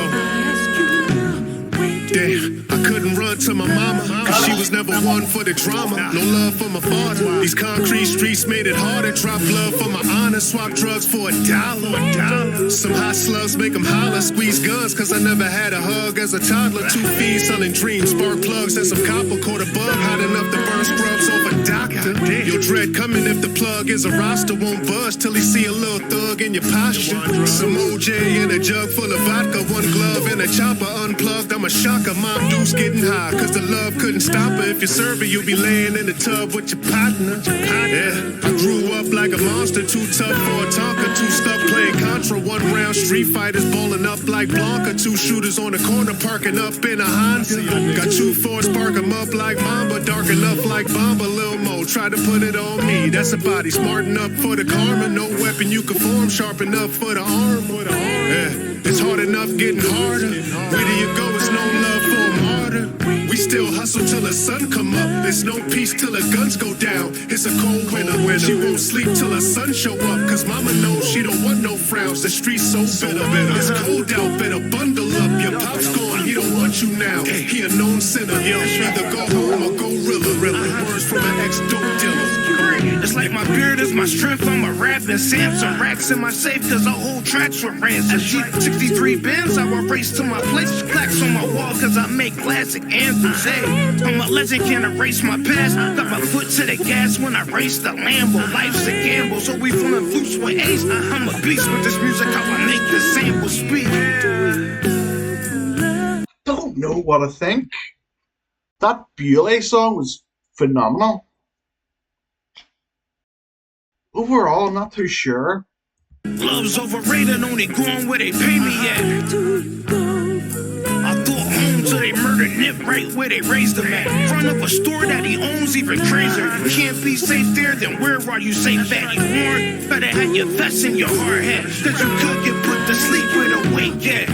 [SPEAKER 3] Damn, I couldn't run to my mama, cause she was never one for the drama. No love for my father. These concrete streets made it harder. Drop love for my honor, swap drugs for $1. Some hot slugs make them holler, squeeze guns, cause I never had a hug as a toddler. 2 fiends selling dreams, spark plugs and some copper. Caught a bug hot enough to burn scrubs off a doctor. Your dread coming if the plug is a roster. Won't buzz till he see a little thug in your posture. Some OJ in a jug full of vodka, 1 glove and a chopper unplugged. I'm a shocker. Mom Deuce getting high, cause the love couldn't stop her. If you're serving, you'll be laying in the tub with your partner. Yeah, I grew up like a monster, too tough for a Tonka, too stuck playing Contra. 1 round Street Fighters bowling up like Blanca. 2 shooters on the corner parking up in a Honda. Got 2 Fords spark 'em up like Mamba. Dark enough like Bomba. Lil Mo try to put it on me. That's a body smart enough for the karma. No weapon you can form sharp enough for the arm. Yeah, it's hard enough getting harder. Where do you go? It's no love for a martyr. We still hustle till the sun come up. There's no peace till the guns go down. It's a cold winter. She won't sleep till the sun show up. Cause mama knows she don't want no frowns. The street's so bitter. It's cold out, better bundle up. Your pop's gone, he don't want you now. He a known sinner. Either go home or go rilla. Words from an ex-dope dealer.
[SPEAKER 5] It's like my beard is my strength. I'm a rapping Samson. Racks in my safe cause I hold tracks with Ransom. G63 Benz, I will race to my place. Plaques on my wall cause I make classic anthems. Hey, I'm a legend, can't erase my past. Got my foot to the gas when I race the Lambo. Life's a gamble, so we feeling loose with Ace. I'm a beast with this music, how I make the sample speak.
[SPEAKER 1] Don't know what I think. That Bewley song was phenomenal. Overall, I'm not too sure.
[SPEAKER 5] Love's overrated, only going where they pay me at. I thought home till they murdered Nip right where they raised him at. Front of a store that he owns, even crazier. You can't be safe there, then where are you safe at? You warned, better have your vest in your hard hat. Cause you could get put to sleep with a wake at.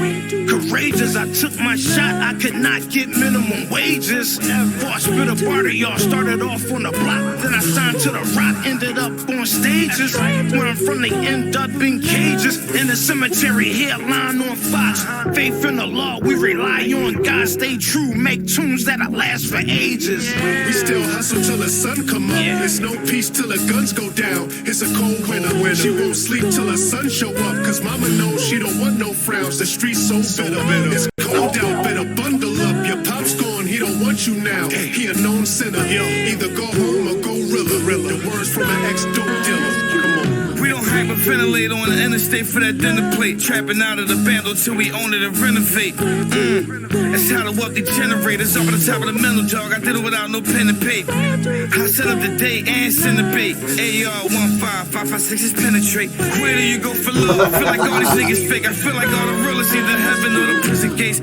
[SPEAKER 5] Courageous, I took my shot, I could not get minimum wages. Before I spit a barter, y'all started off on the block. Then I signed to the rock, ended up on stages. Where I'm from, they end up in cages. In the cemetery, headline on Fox. Faith in the law, we rely on God. Stay true, make tunes that'll last for ages.
[SPEAKER 3] We still hustle till the sun come up. There's no peace till the guns go down. It's a cold winter. She won't sleep till the sun show up. Cause mama knows she don't want no frowns. The street's so bitter. It's cold out, better bundle up. Your pop's gone, he don't want you now. He a known sinner. Either go home or go rilla. The words from an ex-dope dealer. Come on.
[SPEAKER 10] We don't hyperventilate on the interstate for that dinner plate. Trapping out of the bando till we own it and renovate. That's how the wealthy generators up at the top of the mental dog. I did it without no pen and paper. I set up the day and send the bait. AR 15556 is penetrate. Where do you go for love? I feel like all these niggas fake. I feel like all the real is either heaven or the prison gates.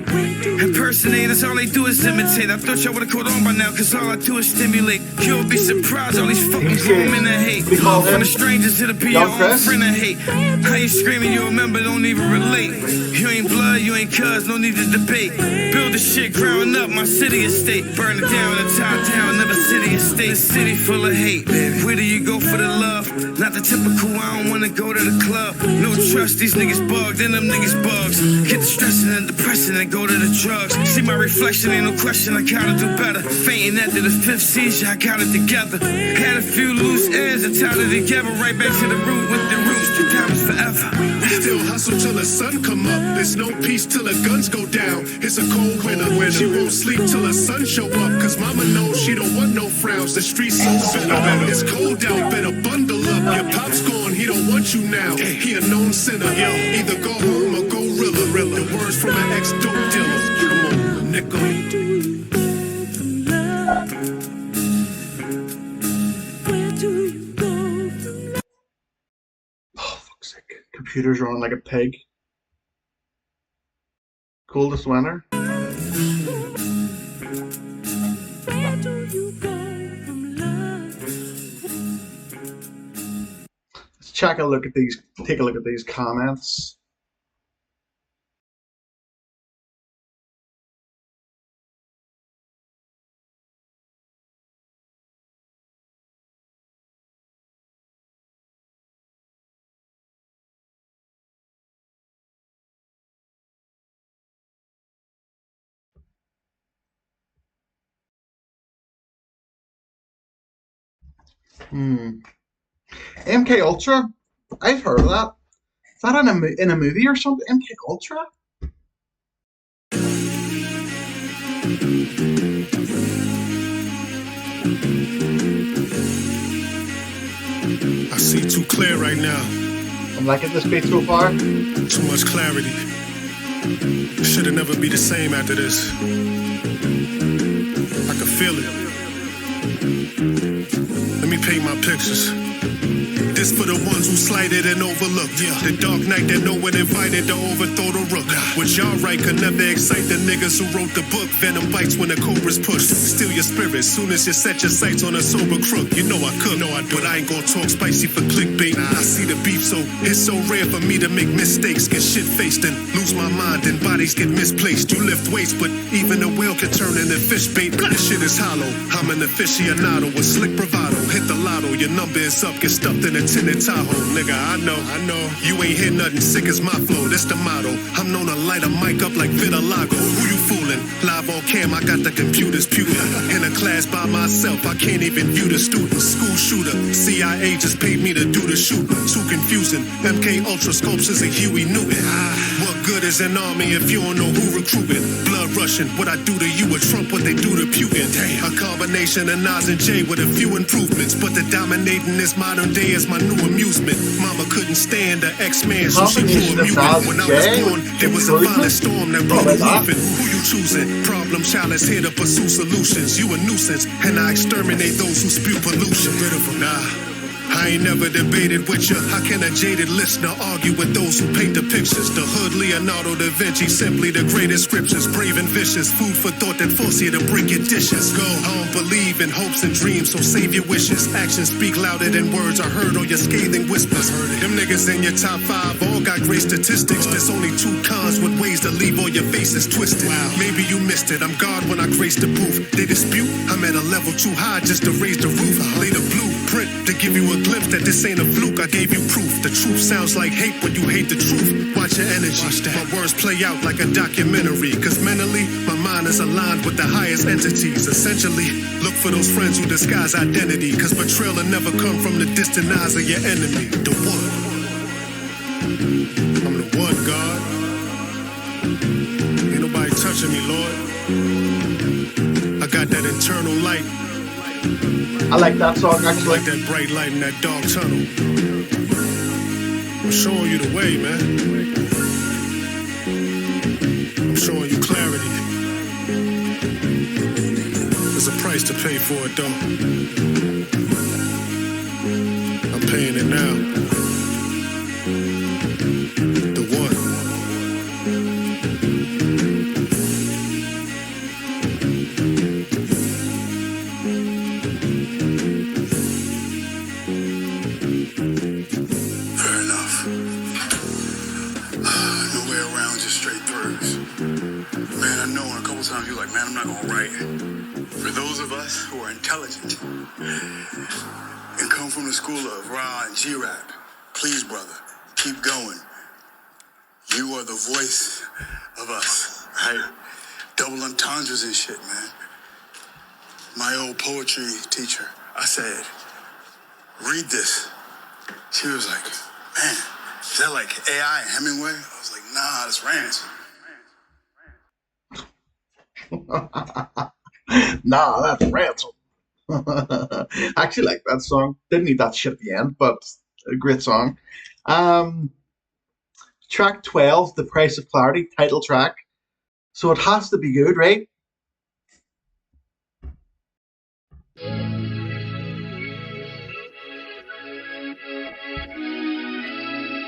[SPEAKER 10] Impersonators, all they do is imitate. I thought y'all would've caught on by now, cause all I do is stimulate. You'll be surprised, all these fucking grown men that hate. From the strangers to the PR, all friend of hate. How you screaming, you remember, don't even relate. You ain't blood, you ain't cuz, no need to debate. Build the shit, growing up, my city estate. Burn it down, the top down, never city estate. City full of hate, baby. Where do you go for the love? Not the typical, I don't wanna go to the club. No trust, these niggas bugged, and them niggas bugs. Get the stressing and depressing and go to the drugs. See my reflection, ain't no question, I gotta do better. Fainting after the 5th seizure, I got it together. Had a few loose ends and tied it together, right back to the root with the roots, the diamonds forever.
[SPEAKER 3] We still hustle till the sun come up. There's no peace till the guns go down. It's a cold winter. She won't sleep till the sun show up. Cause mama knows she don't want no frowns. The streets so bitter. It's cold out, better bundle up. Your pop's gone, he don't want you now. He a known sinner. Yo, either go home or go rilla. The words from an ex-dope dealer. Come on, nickel.
[SPEAKER 1] Computers are on like a pig. Coldest winter. Let's take a look at these comments. MK Ultra? I've heard of that. Is that in a movie or something? MK Ultra?
[SPEAKER 3] I see too clear right now.
[SPEAKER 1] I'm liking this beat so far.
[SPEAKER 3] Too much clarity. Should've never be the same after this. I can feel it. Let me paint my pictures. This for the ones who slighted and overlooked. The dark night that no one invited to overthrow the rook. What y'all write could never excite the niggas who wrote the book. Venom bites when the cobra's pushed. Steal your spirit soon as you set your sights on a sober crook. You know I could, but I ain't gonna talk spicy for clickbait. I see the beef, so it's so rare for me to make mistakes. Get shit faced and lose my mind and bodies get misplaced. You lift weights, but even a whale can turn into fish bait. This shit is hollow. I'm an aficionado with slick bravado. Hit the lotto, your number is up, get stuffed in a tinted Tahoe. Nigga, I know. You ain't hear nothing sick as my flow, that's the motto. I'm known to light a mic up like Vitalago. Who you fooling? Live on cam, I got the computers pewter. In a class by myself, I can't even view the students. School shooter, CIA just paid me to do the shooting. Too confusing, MK Ultra scopes is a Huey Newton. What good is an army if you don't know who recruited? Blood rushing, what I do to you with Trump, what they do to Putin. A combination of Nas and Jay with a few improvements, but the dominating this modern day is my new amusement. Mama couldn't stand the X-Man, so she grew a mutant. When I was born, there was a violent storm that rode the roof. Who you choosing? Problem child is here to pursue solutions. You a nuisance, and I exterminate those who spew pollution. Nah. I ain't never debated with ya. How can a jaded listener argue with those who paint the pictures? The hood Leonardo da Vinci, simply the greatest scriptures. Brave and vicious, food for thought that force you to break your dishes. Go, I don't believe in hopes and dreams, so save your wishes. Actions speak louder than words are heard on your scathing whispers. Them niggas in your top 5 all got great statistics. There's only 2 cons with ways to leave all your faces twisted. Wow. Maybe you missed it, I'm God when I grace the booth. They dispute, I'm at a level too high just to raise the roof. Lay the blueprint to give you a glimpse that this ain't a fluke. I gave you proof. The truth sounds like hate when you hate the truth. Watch your energy. My words play out like a documentary. Cause mentally, my mind is aligned with the highest entities. Essentially, look for those friends who disguise identity. Cause betrayal will never come from the distant eyes of your enemy. The one. I'm the one, God. Ain't nobody touching me, Lord. I got that internal light.
[SPEAKER 1] I like that song actually.
[SPEAKER 3] Like that bright light in that dark tunnel. I'm showing you the way, man. I'm showing you clarity. There's a price to pay for it, though. I'm paying it now. The one.
[SPEAKER 4] You're like, man, I'm not gonna write. For those of us who are intelligent and come from the school of Ra and G-Rap, please, brother, keep going. You are the voice of us, right? Double entendres and shit, man. My old poetry teacher, I said, read this. She was like, man, is that like AI Hemingway? I was like, nah, it's Ransom.
[SPEAKER 1] Nah, that's Ransom. I actually like that song. Didn't need that shit at the end, but a great song. Track 12, The Price of Clarity, title track. So it has to be good, right?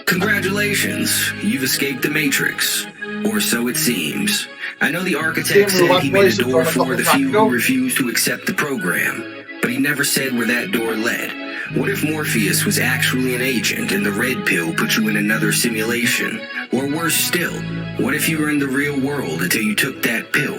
[SPEAKER 2] Congratulations, you've escaped the Matrix. Or so it seems. I know the architect said he made a door for the few who refused to accept the program, but he never said where that door led. What if Morpheus was actually an agent and the red pill put you in another simulation? Or worse still, what if you were in the real world until you took that pill?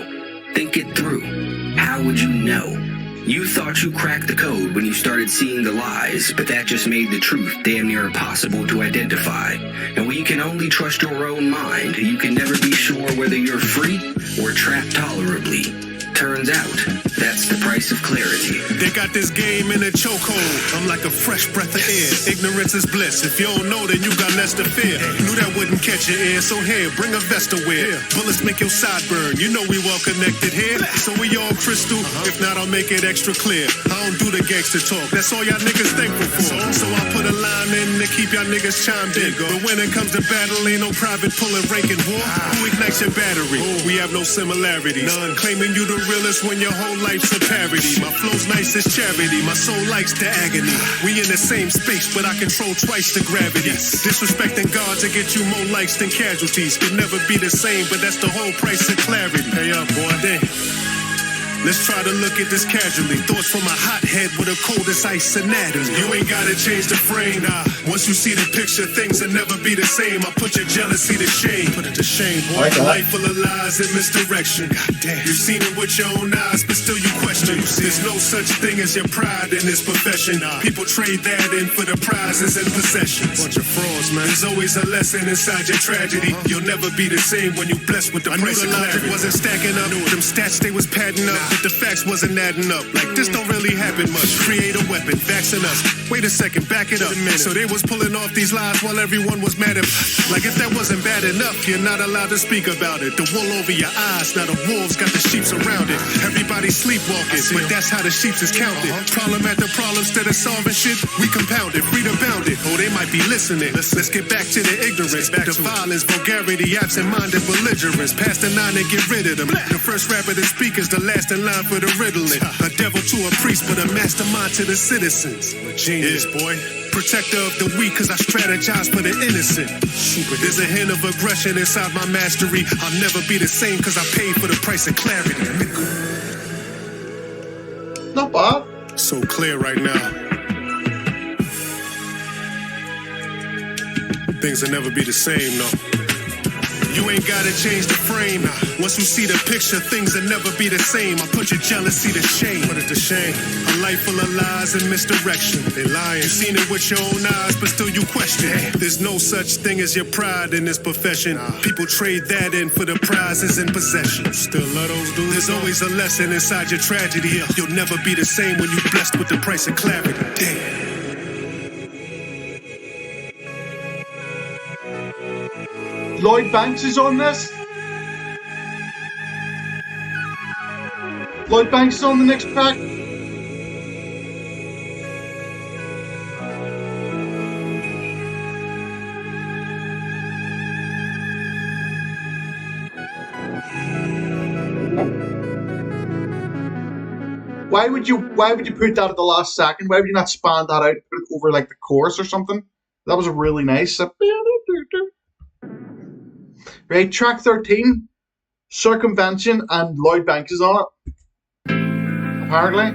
[SPEAKER 2] Think it through. How would you know? You thought you cracked the code when you started seeing the lies, but that just made the truth damn near impossible to identify. And when you can only trust your own mind, you can never be sure whether you're free or trapped tolerably. Turns out, that's the price of clarity.
[SPEAKER 3] They got this game in a chokehold. I'm like a fresh breath of air. Ignorance is bliss. If you don't know, then you got less to fear. Knew that wouldn't catch your ear, so here, bring a vest to wear. Bullets make your side burn. You know we well connected here. So we all crystal. If not, I'll make it extra clear. I don't do the gangster talk. That's all y'all niggas thankful for. So I put a line in to keep y'all niggas chimed in. But when it comes to battle, ain't no private pulling rank and war. Who ignites your battery? We have no similarities. None. Claiming you the realest when your whole life's a parody. My flow's nice as charity. My soul likes the agony. We in the same space, but I control twice the gravity. Disrespecting God to get you more likes than casualties. Could never be the same, but that's the whole price of clarity. Hey up, boy. Damn. Let's try to look at this casually. Thoughts from a hothead with a cold as ice anatomy. You ain't gotta change the frame. Nah. Once you see the picture, things will never be the same. I put your jealousy to shame. Put it to shame, boy. A life full of lies and misdirection. Goddamn. You've seen it with your own eyes, but still you question. There's no such thing as your pride in this profession. People trade that in for the prizes and possessions. Bunch of frauds, man. There's always a lesson inside your tragedy. You'll never be the same when you blessed with the price of clarity. Wasn't stacking up. Them stats they was padding up. But the facts wasn't adding up. Like this don't really happen much. Create a weapon, vaccine us. Wait a second, back it up. So they was pulling off these lies while everyone was mad at. Like if that wasn't bad enough, you're not allowed to speak about it. The wool over your eyes, now the wolves got the sheeps around it. Everybody sleepwalking, but that's how the sheeps is counted. Problem after problem, instead of solving shit, we compound it, free to bound it. Oh, they might be listening. Let's get back to the ignorance, the violence, vulgarity, absent-minded belligerence. Pass the 9 and get rid of them. The first rapper to speak is the last in line for the riddling. A devil to a priest, but a mastermind to the citizens. A genius, boy. Protector of the weak, cause I strategize for the innocent. There's a hint of aggression inside my mastery. I'll never be the same cause I paid for the price of clarity.
[SPEAKER 1] Not bad.
[SPEAKER 3] So clear right now. Things will never be the same, no. You ain't gotta change the frame. Once you see the picture, things will never be the same. I put your jealousy to shame. Put it to shame. A life full of lies and misdirection. They lying. You seen it with your own eyes, but still you question. There's no such thing as your pride in this profession. People trade that in for the prizes and possessions. Still love those dudes. There's always a lesson inside your tragedy. You'll never be the same when you blessed with the price of clarity. Damn.
[SPEAKER 1] Lloyd Banks is on this. Lloyd Banks is on the next track. Why would you put that at the last second? Why would you not span that out, put it over like the chorus or something? That was really nice. Right, track 13, Circumvention, and Lloyd Banks is on it. Apparently.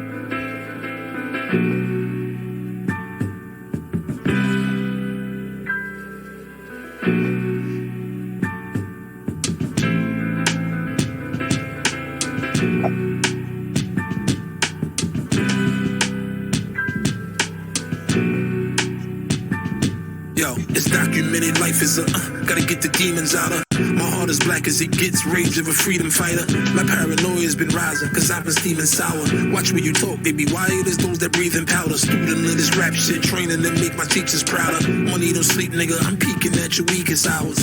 [SPEAKER 11] Yo, it's documented, life is a gotta get the demons out of. My heart is black as it gets, rage of a freedom fighter. My paranoia's been rising, cause I've been steaming sour. Watch when you talk, they be wired as those that breathe in powder. Student of this rap shit, training to make my teachers prouder. Money don't sleep, nigga, I'm peeking at your weakest hours.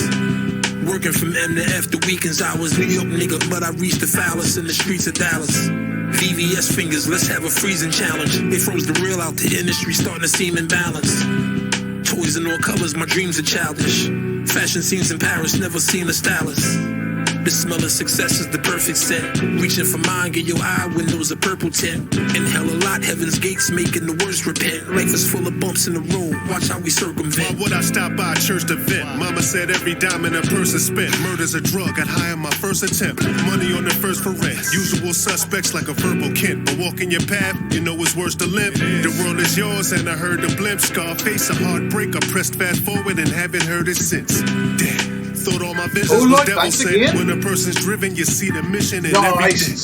[SPEAKER 11] Working from M to F, the weekends hours. New York nigga, but I reached the phallus in the streets of Dallas. VVS fingers, let's have a freezing challenge. They froze the real out, the industry starting to seem imbalanced. Toys in all colors, my dreams are childish. Fashion scenes in Paris, never seen a stylist. The smell of success is the perfect scent. Reaching for mine, get your eye windows a purple tint. Inhale a lot, heaven's gates making the worst repent. Life is full of bumps in the road, watch how we circumvent.
[SPEAKER 3] Why would I stop by a church to vent? Mama said every dime in a person spent. Murder's a drug, got high on my first attempt. Money on the first for rent. Usual suspects like a verbal Kent. But walking your path, you know it's worse to limp. The world is yours and I heard the blimp. Scarface, a heartbreak. I pressed fast forward and haven't heard it since. Damn. Thought all my visions was devil sent. When a person's driven, you see the mission in everything.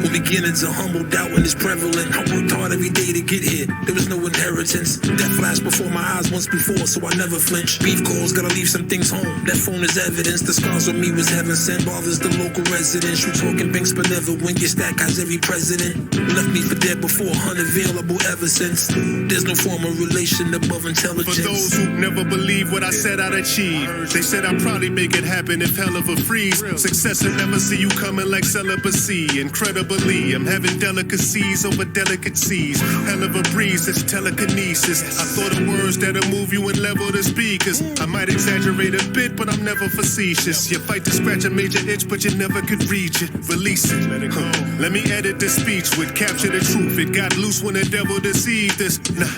[SPEAKER 11] When beginnings of humble doubt when it's prevalent. I worked hard every day to get here. There was no inheritance. That flashed before my eyes once before, so I never flinch. Beef calls, gotta leave some things home. That phone is evidence. The scars on me was heaven sent. Bothers the local residents. You talking banks, but never when your stack has every president. Left me for dead before, unavailable ever since. There's no form of relation above intelligence.
[SPEAKER 3] For those who never believe what I said I'd achieve, they said I'd probably make it happen if hell of a freeze. Success will never see you coming like celibacy. Incredibly, I'm having delicacies over delicate seas. Hell of a breeze, it's telekinesis. I thought of words that'll move you and level the speakers. I might exaggerate a bit, but I'm never facetious. You fight to scratch a major itch, but you never could reach it. Release it. Let it go. Let me edit the speech with capture the truth. It got loose when the devil deceived us. Nah,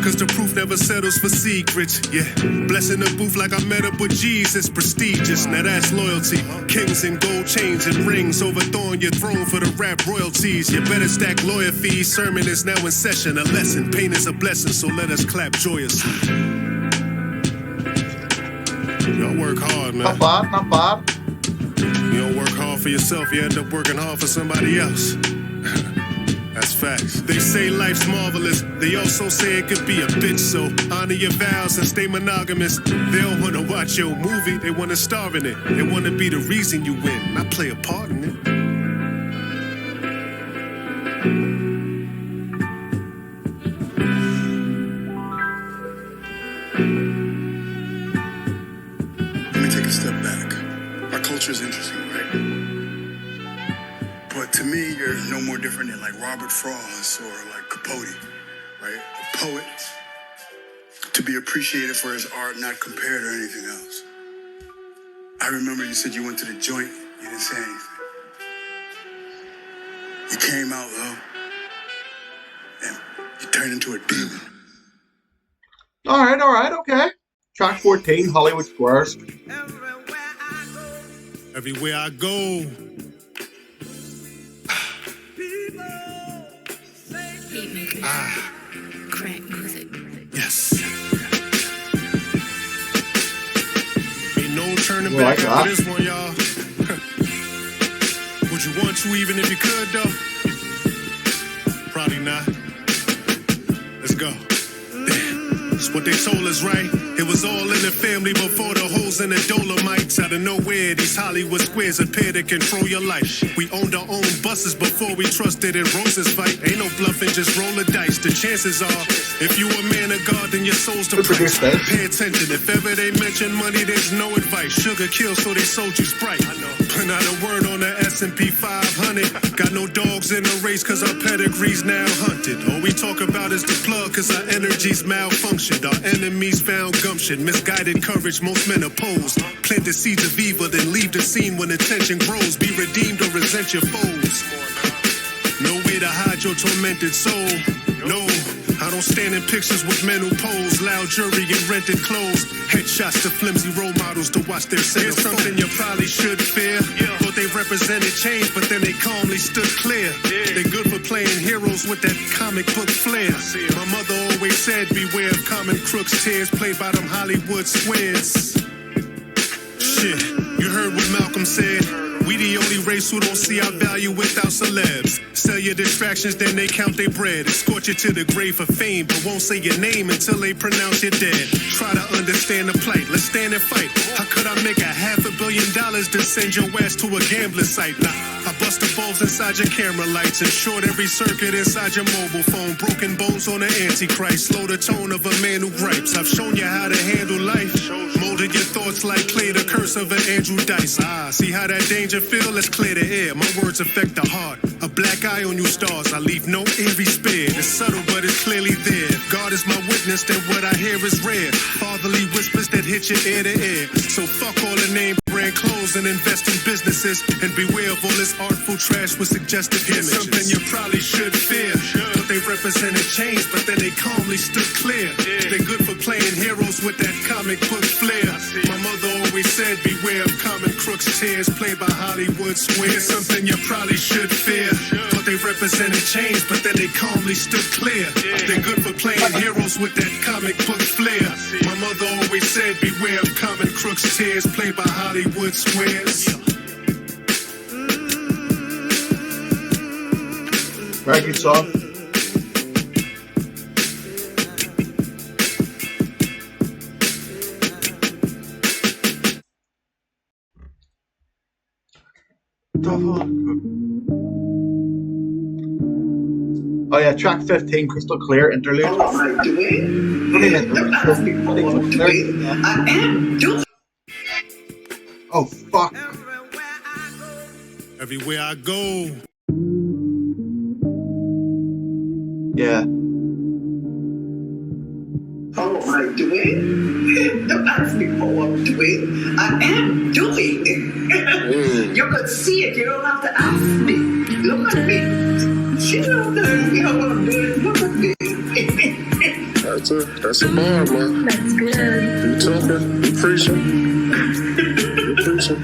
[SPEAKER 3] cause the proof never settles for secrets. Yeah, blessing the booth like I met up with Jesus. Prestigious. Now that's loyalty. Kings in gold chains and rings overthrowing your throne for the rap royalties. You better stack lawyer fees. Sermon is now in session. A lesson. Pain is a blessing, so let us clap joyously. Y'all work hard, man.
[SPEAKER 1] Not bad, not bad.
[SPEAKER 3] You don't work hard for yourself, you end up working hard for somebody else. That's facts. They say life's marvelous. They also say it could be a bitch, so honor your vows and stay monogamous. They don't want to watch your movie, they want to star in it. They want to be the reason you win, not play a part in it.
[SPEAKER 4] Let me take a step back. Our culture is interesting, right? But to me, you're no more different than like Robert Frost or like Capote, right? A poet, to be appreciated for his art, not compared to anything else. I remember you said you went to the joint, you didn't say anything. You came out though, and you turned into a demon.
[SPEAKER 1] All right, okay. Track 14, Hollywood Squares.
[SPEAKER 3] Everywhere I go.
[SPEAKER 12] Crack music.
[SPEAKER 3] Yes. Ain't no turning back after this one, y'all. Would you want to even if you could, though? Probably not. Let's go. That's what they told us, right? It was all in the family before the holes in the Dolomites. Out of nowhere, these Hollywood squares appear to control your life. We owned our own buses before we trusted in Rose's fight. Ain't no bluffing, just roll the dice. The chances are, if you a man of God, then your soul's the price. Pay attention, if ever they mention money, there's no advice. Sugar kills, so they sold you Sprite. Put out a word on the S&P 500. Got no dogs in the race, cause our pedigree's now hunted. All we talk about is the plug, cause our energy's malfunctioned. Our enemies found gumption, misguided courage most men oppose. Plant the seeds of evil, then leave the scene when attention grows. Be redeemed or resent your foes. No way to hide your tormented soul. No, I don't stand in pictures with men who pose. Loud jury and rented clothes. Headshots to flimsy role models to watch their center. Here's something you probably should fear. Thought they represented change, but then they calmly stood clear. They're good for playing heroes with that comic book flair. My mother always said, beware of common crooks' tears played by them Hollywood squares. Shit, you heard what Malcolm said. We the only race boys who don't see our value without celebs. Sell your distractions, then they count their bread. Escort you to the grave for fame, but won't say your name until they pronounce you dead. Try to understand the plight, let's stand and fight. How could I make $500 million to send your ass to a gambling site? Nah, I bust the bulbs inside your camera lights and short every circuit inside your mobile phone. Broken bones on the Antichrist, slow the tone of a man who gripes. I've shown you how to handle life, molded your thoughts like clay, the curse of an Andrew Dice. See how that danger feel? Let's clear the air. My words affect the heart. A black eye on you stars, I leave no envy spared. It's subtle, but it's clearly there. God is my witness that what I hear is rare. Fatherly whispers that hit your ear to ear. So fuck all the name brand clothes and invest in businesses. And beware of all this artful trash with suggestive images. Something you probably should fear. But they represented change, but then they calmly stood clear. They're good for playing heroes with that comic book flair. My mother always said, beware of common crooks' tears played by Hollywood squares. Something you probably should fear. But they represented change, but then they calmly stood clear. They're good for playing heroes with that comic book flair. My mother always said, beware of common crooks' tears played by Hollywood squares.
[SPEAKER 1] Very good song. Oh yeah, track 15, Crystal Clear interlude.
[SPEAKER 12] What am I doing? Don't ask me what I'm doing. I am doing.
[SPEAKER 1] Oh fuck.
[SPEAKER 3] Everywhere I go.
[SPEAKER 1] Yeah.
[SPEAKER 12] How am I doing? Don't ask me what I'm doing. I am doing. You can see it. You don't have to ask me. Look at me. You don't know me how I'm doing. Look at me.
[SPEAKER 13] That's a bar, man.
[SPEAKER 14] That's good.
[SPEAKER 13] You talking? You preaching? You preaching?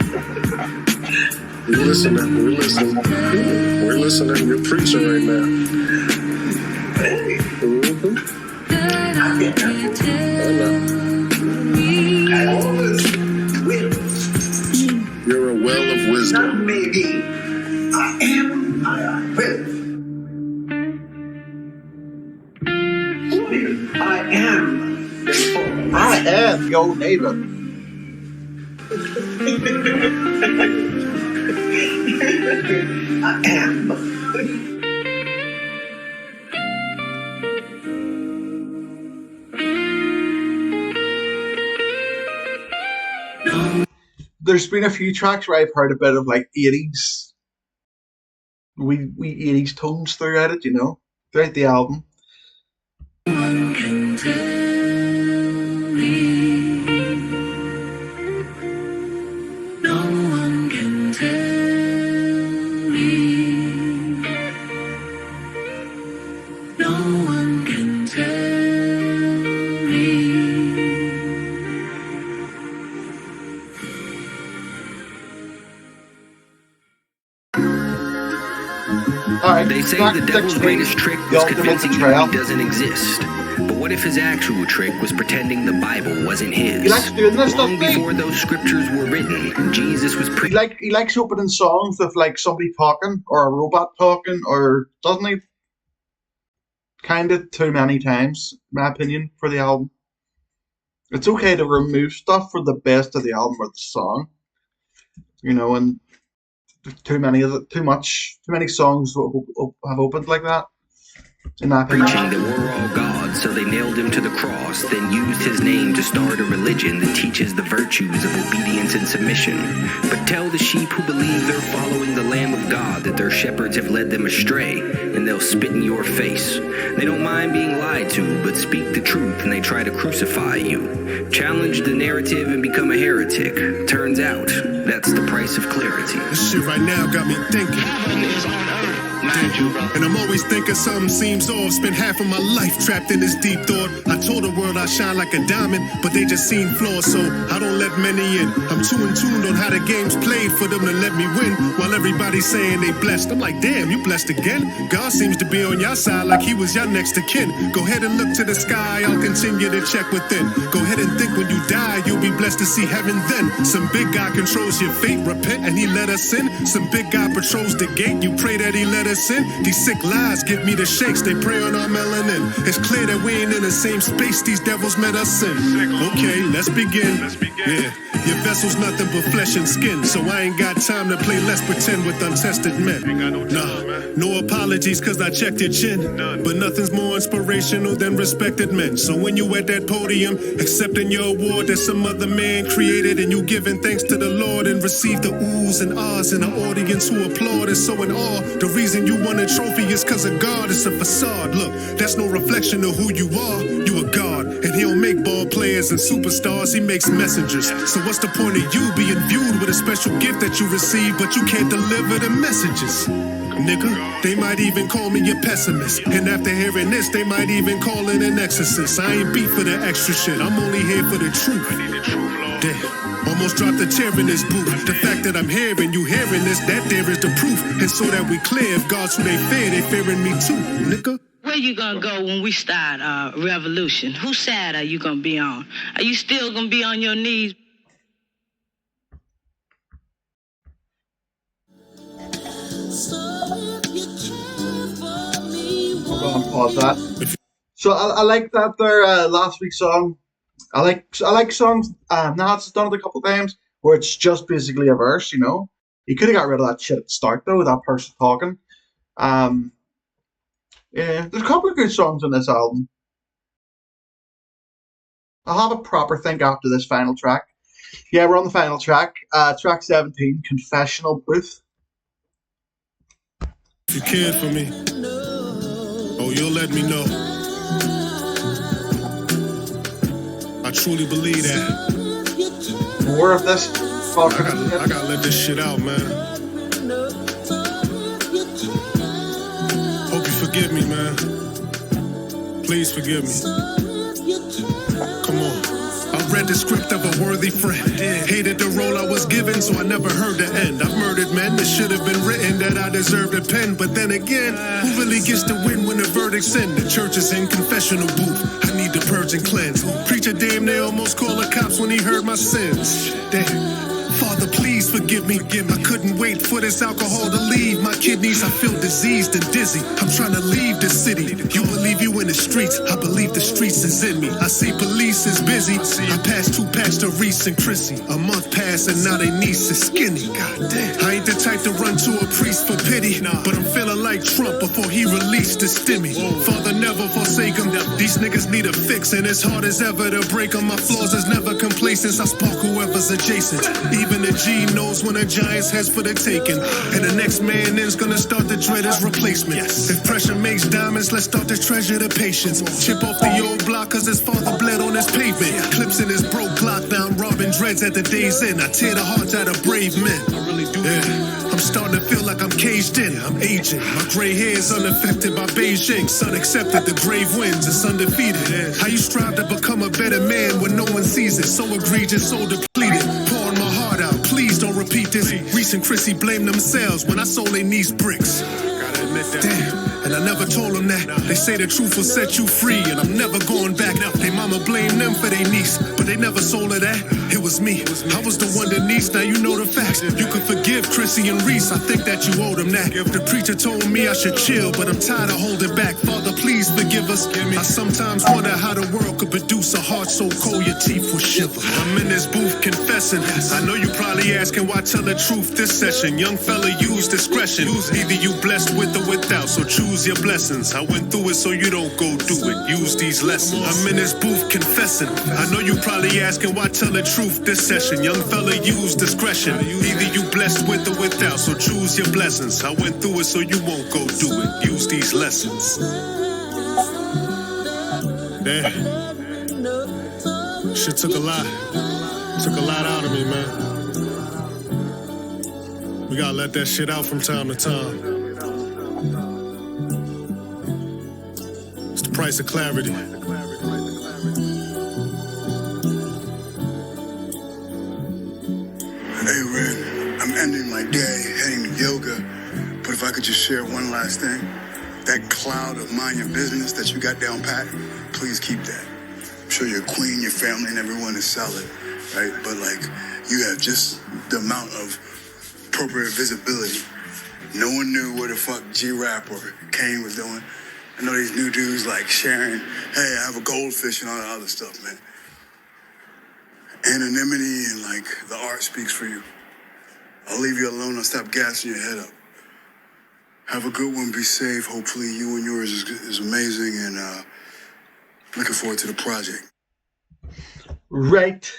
[SPEAKER 13] You listening? We're listening. We're listening. You're preaching right now.
[SPEAKER 12] I always will.
[SPEAKER 13] You're a well of wisdom.
[SPEAKER 12] Not maybe. I am. I will. I am.
[SPEAKER 1] I am your neighbor.
[SPEAKER 12] I am.
[SPEAKER 1] There's been a few tracks where I've heard a bit of like 80s, we 80s tones throughout it, you know, throughout the album.
[SPEAKER 8] No one can tell me. No one can tell me. No one can tell me.
[SPEAKER 1] Alright,
[SPEAKER 2] They say the devil's greatest trick was convincing you he doesn't exist. But what if his actual trick was pretending the Bible wasn't his?
[SPEAKER 1] He likes doing this
[SPEAKER 2] Long
[SPEAKER 1] stuff,
[SPEAKER 2] before those scriptures were written, Jesus was
[SPEAKER 1] he likes opening songs with like somebody talking or a robot talking, or doesn't he? Kind of too many times, in my opinion, for the album. It's okay to remove stuff for the best of the album or the song, you know, and too many songs have opened like that. In my opinion.
[SPEAKER 2] preaching that we're all gods, so they nailed him to the cross, then used his name to start a religion that teaches the virtues of obedience and submission. But tell the sheep who believe they're following the Lamb of God that their shepherds have led them astray, and they'll spit in your face. They don't mind being lied to, but speak the truth and they try to crucify you. Challenge the narrative and become a heretic. Turns out, that's the price of clarity.
[SPEAKER 3] This shit right now got me thinking. And I'm always thinking something seems off. Spent half of my life trapped in this deep thought. I told the world I shine like a diamond, but they just seen flaws, so I don't let many in. I'm too in tuned on how the game's played for them to let me win, while everybody's saying they blessed. I'm like, damn, you blessed again? God seems to be on your side like he was your next of kin. Go ahead and look to the sky, I'll continue to check within. Go ahead and think when you die, you'll be blessed to see heaven then. Some big guy controls was your fate, repent and he let us in. Some big guy patrols the gate, you pray that he let us in. These sick lies give me the shakes, they prey on our melanin. It's clear that we ain't in the same space, these devils met us in. Okay, let's begin. Yeah, your vessel's nothing but flesh and skin, so I ain't got time to play let's pretend with untested men. No apologies cause I checked your chin, but nothing's more inspirational than respected men. So when you at that podium, accepting your award that some other man created, and you giving thanks to the Lord and receive the oohs and ahs in the audience who applaud and so in awe. The reason you won a trophy is cause of God, it's a facade. Look, that's no reflection of who you are. You a God, and he don't make ball players and superstars, he makes messengers. So what's the point of you being viewed with a special gift that you receive, but you can't deliver the messages? Nigga, they might even call me a pessimist, and after hearing this, they might even call it an exorcist. I ain't beat for the extra shit, I'm only here for the truth. Damn, almost dropped a chair in this booth. The fact that I'm hearing you hearing this, that there is the proof. And so that we clear, if God's who they fearing me too, nigga.
[SPEAKER 14] Where you gonna go when we start revolution? Whose side are you gonna be on? Are you still gonna be on your knees?
[SPEAKER 1] I'll pause that. So I like that their last week's song. I like songs. Nats has done it a couple of times where it's just basically a verse. You know, he could have got rid of that shit at the start though, with that person talking. Yeah, there's a couple of good songs on this album. I'll have a proper think after this final track. Yeah, we're on the final track. Track 17, Confessional Booth.
[SPEAKER 3] If you cared for me, oh, you'll let me know. I truly believe that.
[SPEAKER 1] More of this.
[SPEAKER 3] I gotta let this shit out, man. Hope you forgive me, man. Please forgive me. Come on. I read the script of a worthy friend. Hated the role I was given, so I never heard the end. I've murdered men, it should have been written that I deserved a pen. But then again, who really gets to win when the verdict's in? The church is in confessional booth. I need to purge and cleanse. Preacher damn near almost called the cops when he heard my sins. Damn. Father, please forgive me. I couldn't wait for this alcohol to leave my kidneys. I feel diseased and dizzy. I'm trying to leave the city. You believe you in the streets. I believe the streets is in me. I see police is busy. I passed 2 packs to Reese and Chrissy. A month passed and now they niece is skinny. God damn. I ain't the type to run to a priest for pity, but I'm feeling like Trump before he released his stimmy. Father, never forsake him. These niggas need a fix, and it's hard as ever to break them. My flaws is never complacent. I spark whoever's adjacent. Even the G knows when a giant's head's for the taking, and the next man in's gonna start to dread his replacement. If pressure makes diamonds, let's start to treasure the patience. Chip off the old block cause his father bled on his pavement. Clips in his broke Glock, now I'm robbing dreads at the day's end. I tear the hearts out of brave men. I really do. Yeah. I'm starting to feel like I'm caged in. I'm aging. My gray hair is unaffected by Beijing. Sun accepted, the grave wins, it's undefeated. How you strive to become a better man when no one sees it? So egregious, so depleted. Pouring my heart out, please don't repeat this. Reese and Chrissy blame themselves when I sold their niece bricks. Damn, and I never told them that. They say the truth will set you free, and I'm never going back. They mama blamed them for their niece, but they never sold her that. It was me. I was the one that niece, now you know the facts. You can forgive Chrissy and Reese, I think that you owe them that. The preacher told me I should chill, but I'm tired of holding back. Father, please forgive us. I sometimes wonder how the world could produce a heart so cold your teeth will shiver. I'm in this booth confessing. I know you probably asking why tell the truth this session. Young fella, use discretion. Either you blessed with or without, so choose your blessings. I went through it so you don't go do it. Use these lessons. I'm in this booth confessing. I know you probably asking why tell the truth this session. Young fella, use discretion. Either you blessed with or without, so choose your blessings. I went through it so you won't go do it. Use these lessons. Damn. Shit took a lot. Took a lot out of me, man. We gotta let that shit out from time to time. It's the price of clarity.
[SPEAKER 4] Hey, Red, I'm ending my day heading to yoga, but if I could just share one last thing, that cloud of mind your business that you got down pat, please keep that. I'm sure your queen, your family, and everyone is solid. right? But like, you have just the amount of appropriate visibility. No one knew what the fuck G-Rap or Kane was doing. I know these new dudes like sharing, hey, I have a goldfish and all that other stuff, man. Anonymity and like the art speaks for you. I'll leave you alone. I'll stop gassing your head up. Have a good one. Be safe. Hopefully you and yours is amazing, and looking forward to the project.
[SPEAKER 1] Right.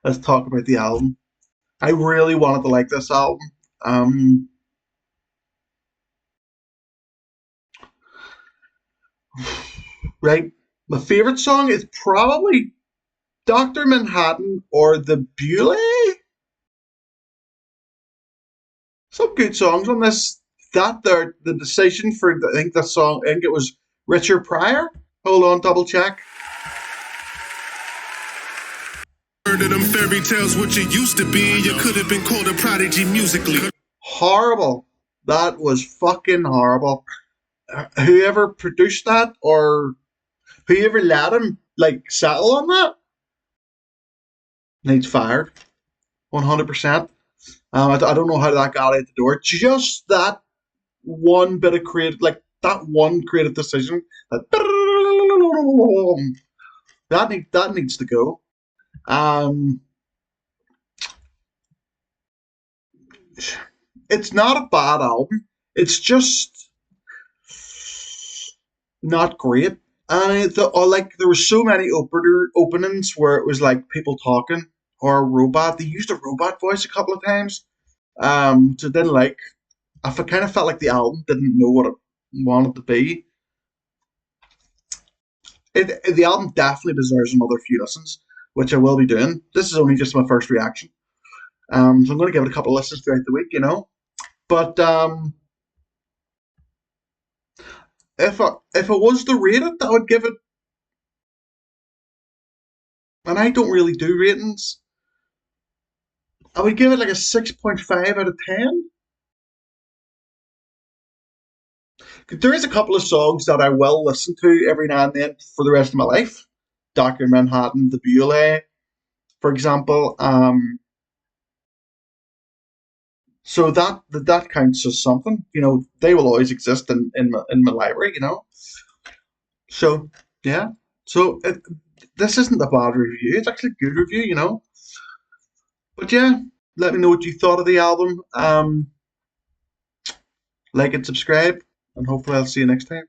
[SPEAKER 1] Let's talk about the album. I really wanted to like this album. Right. My favorite song is probably Dr. Manhattan or The Beulah. Some good songs on this. That there, the decision for I think the song, I think it was Richard Pryor. Hold on, double check.
[SPEAKER 3] Heard of them fairy tales, what you used to be, you could have been called a prodigy musically.
[SPEAKER 1] Horrible. That was fucking horrible. Whoever produced that or whoever let him like settle on that needs fired. 100%. I don't know how that got out the door. Just that one bit of creative, like that one creative decision, that needs to go. It's not a bad album. It's just not great. And like there were so many openings where it was like people talking or a robot. They used a robot voice a couple of times. So I didn't like. I kind of felt like the album didn't know what it wanted to be. The album definitely deserves another few listens, which I will be doing. This is only just my first reaction. So I'm going to give it a couple of listens throughout the week, you know. But if I was to rate it, I would give it, and I don't really do ratings. I would give it like a 6.5 out of 10. There is a couple of songs that I will listen to every now and then for the rest of my life. Dr. Manhattan, The Beulah, for example. So that counts as something. You know, they will always exist in my library, you know. So, yeah. So, this isn't a bad review. It's actually a good review, you know. But yeah, let me know what you thought of the album. Like and subscribe, and hopefully I'll see you next time.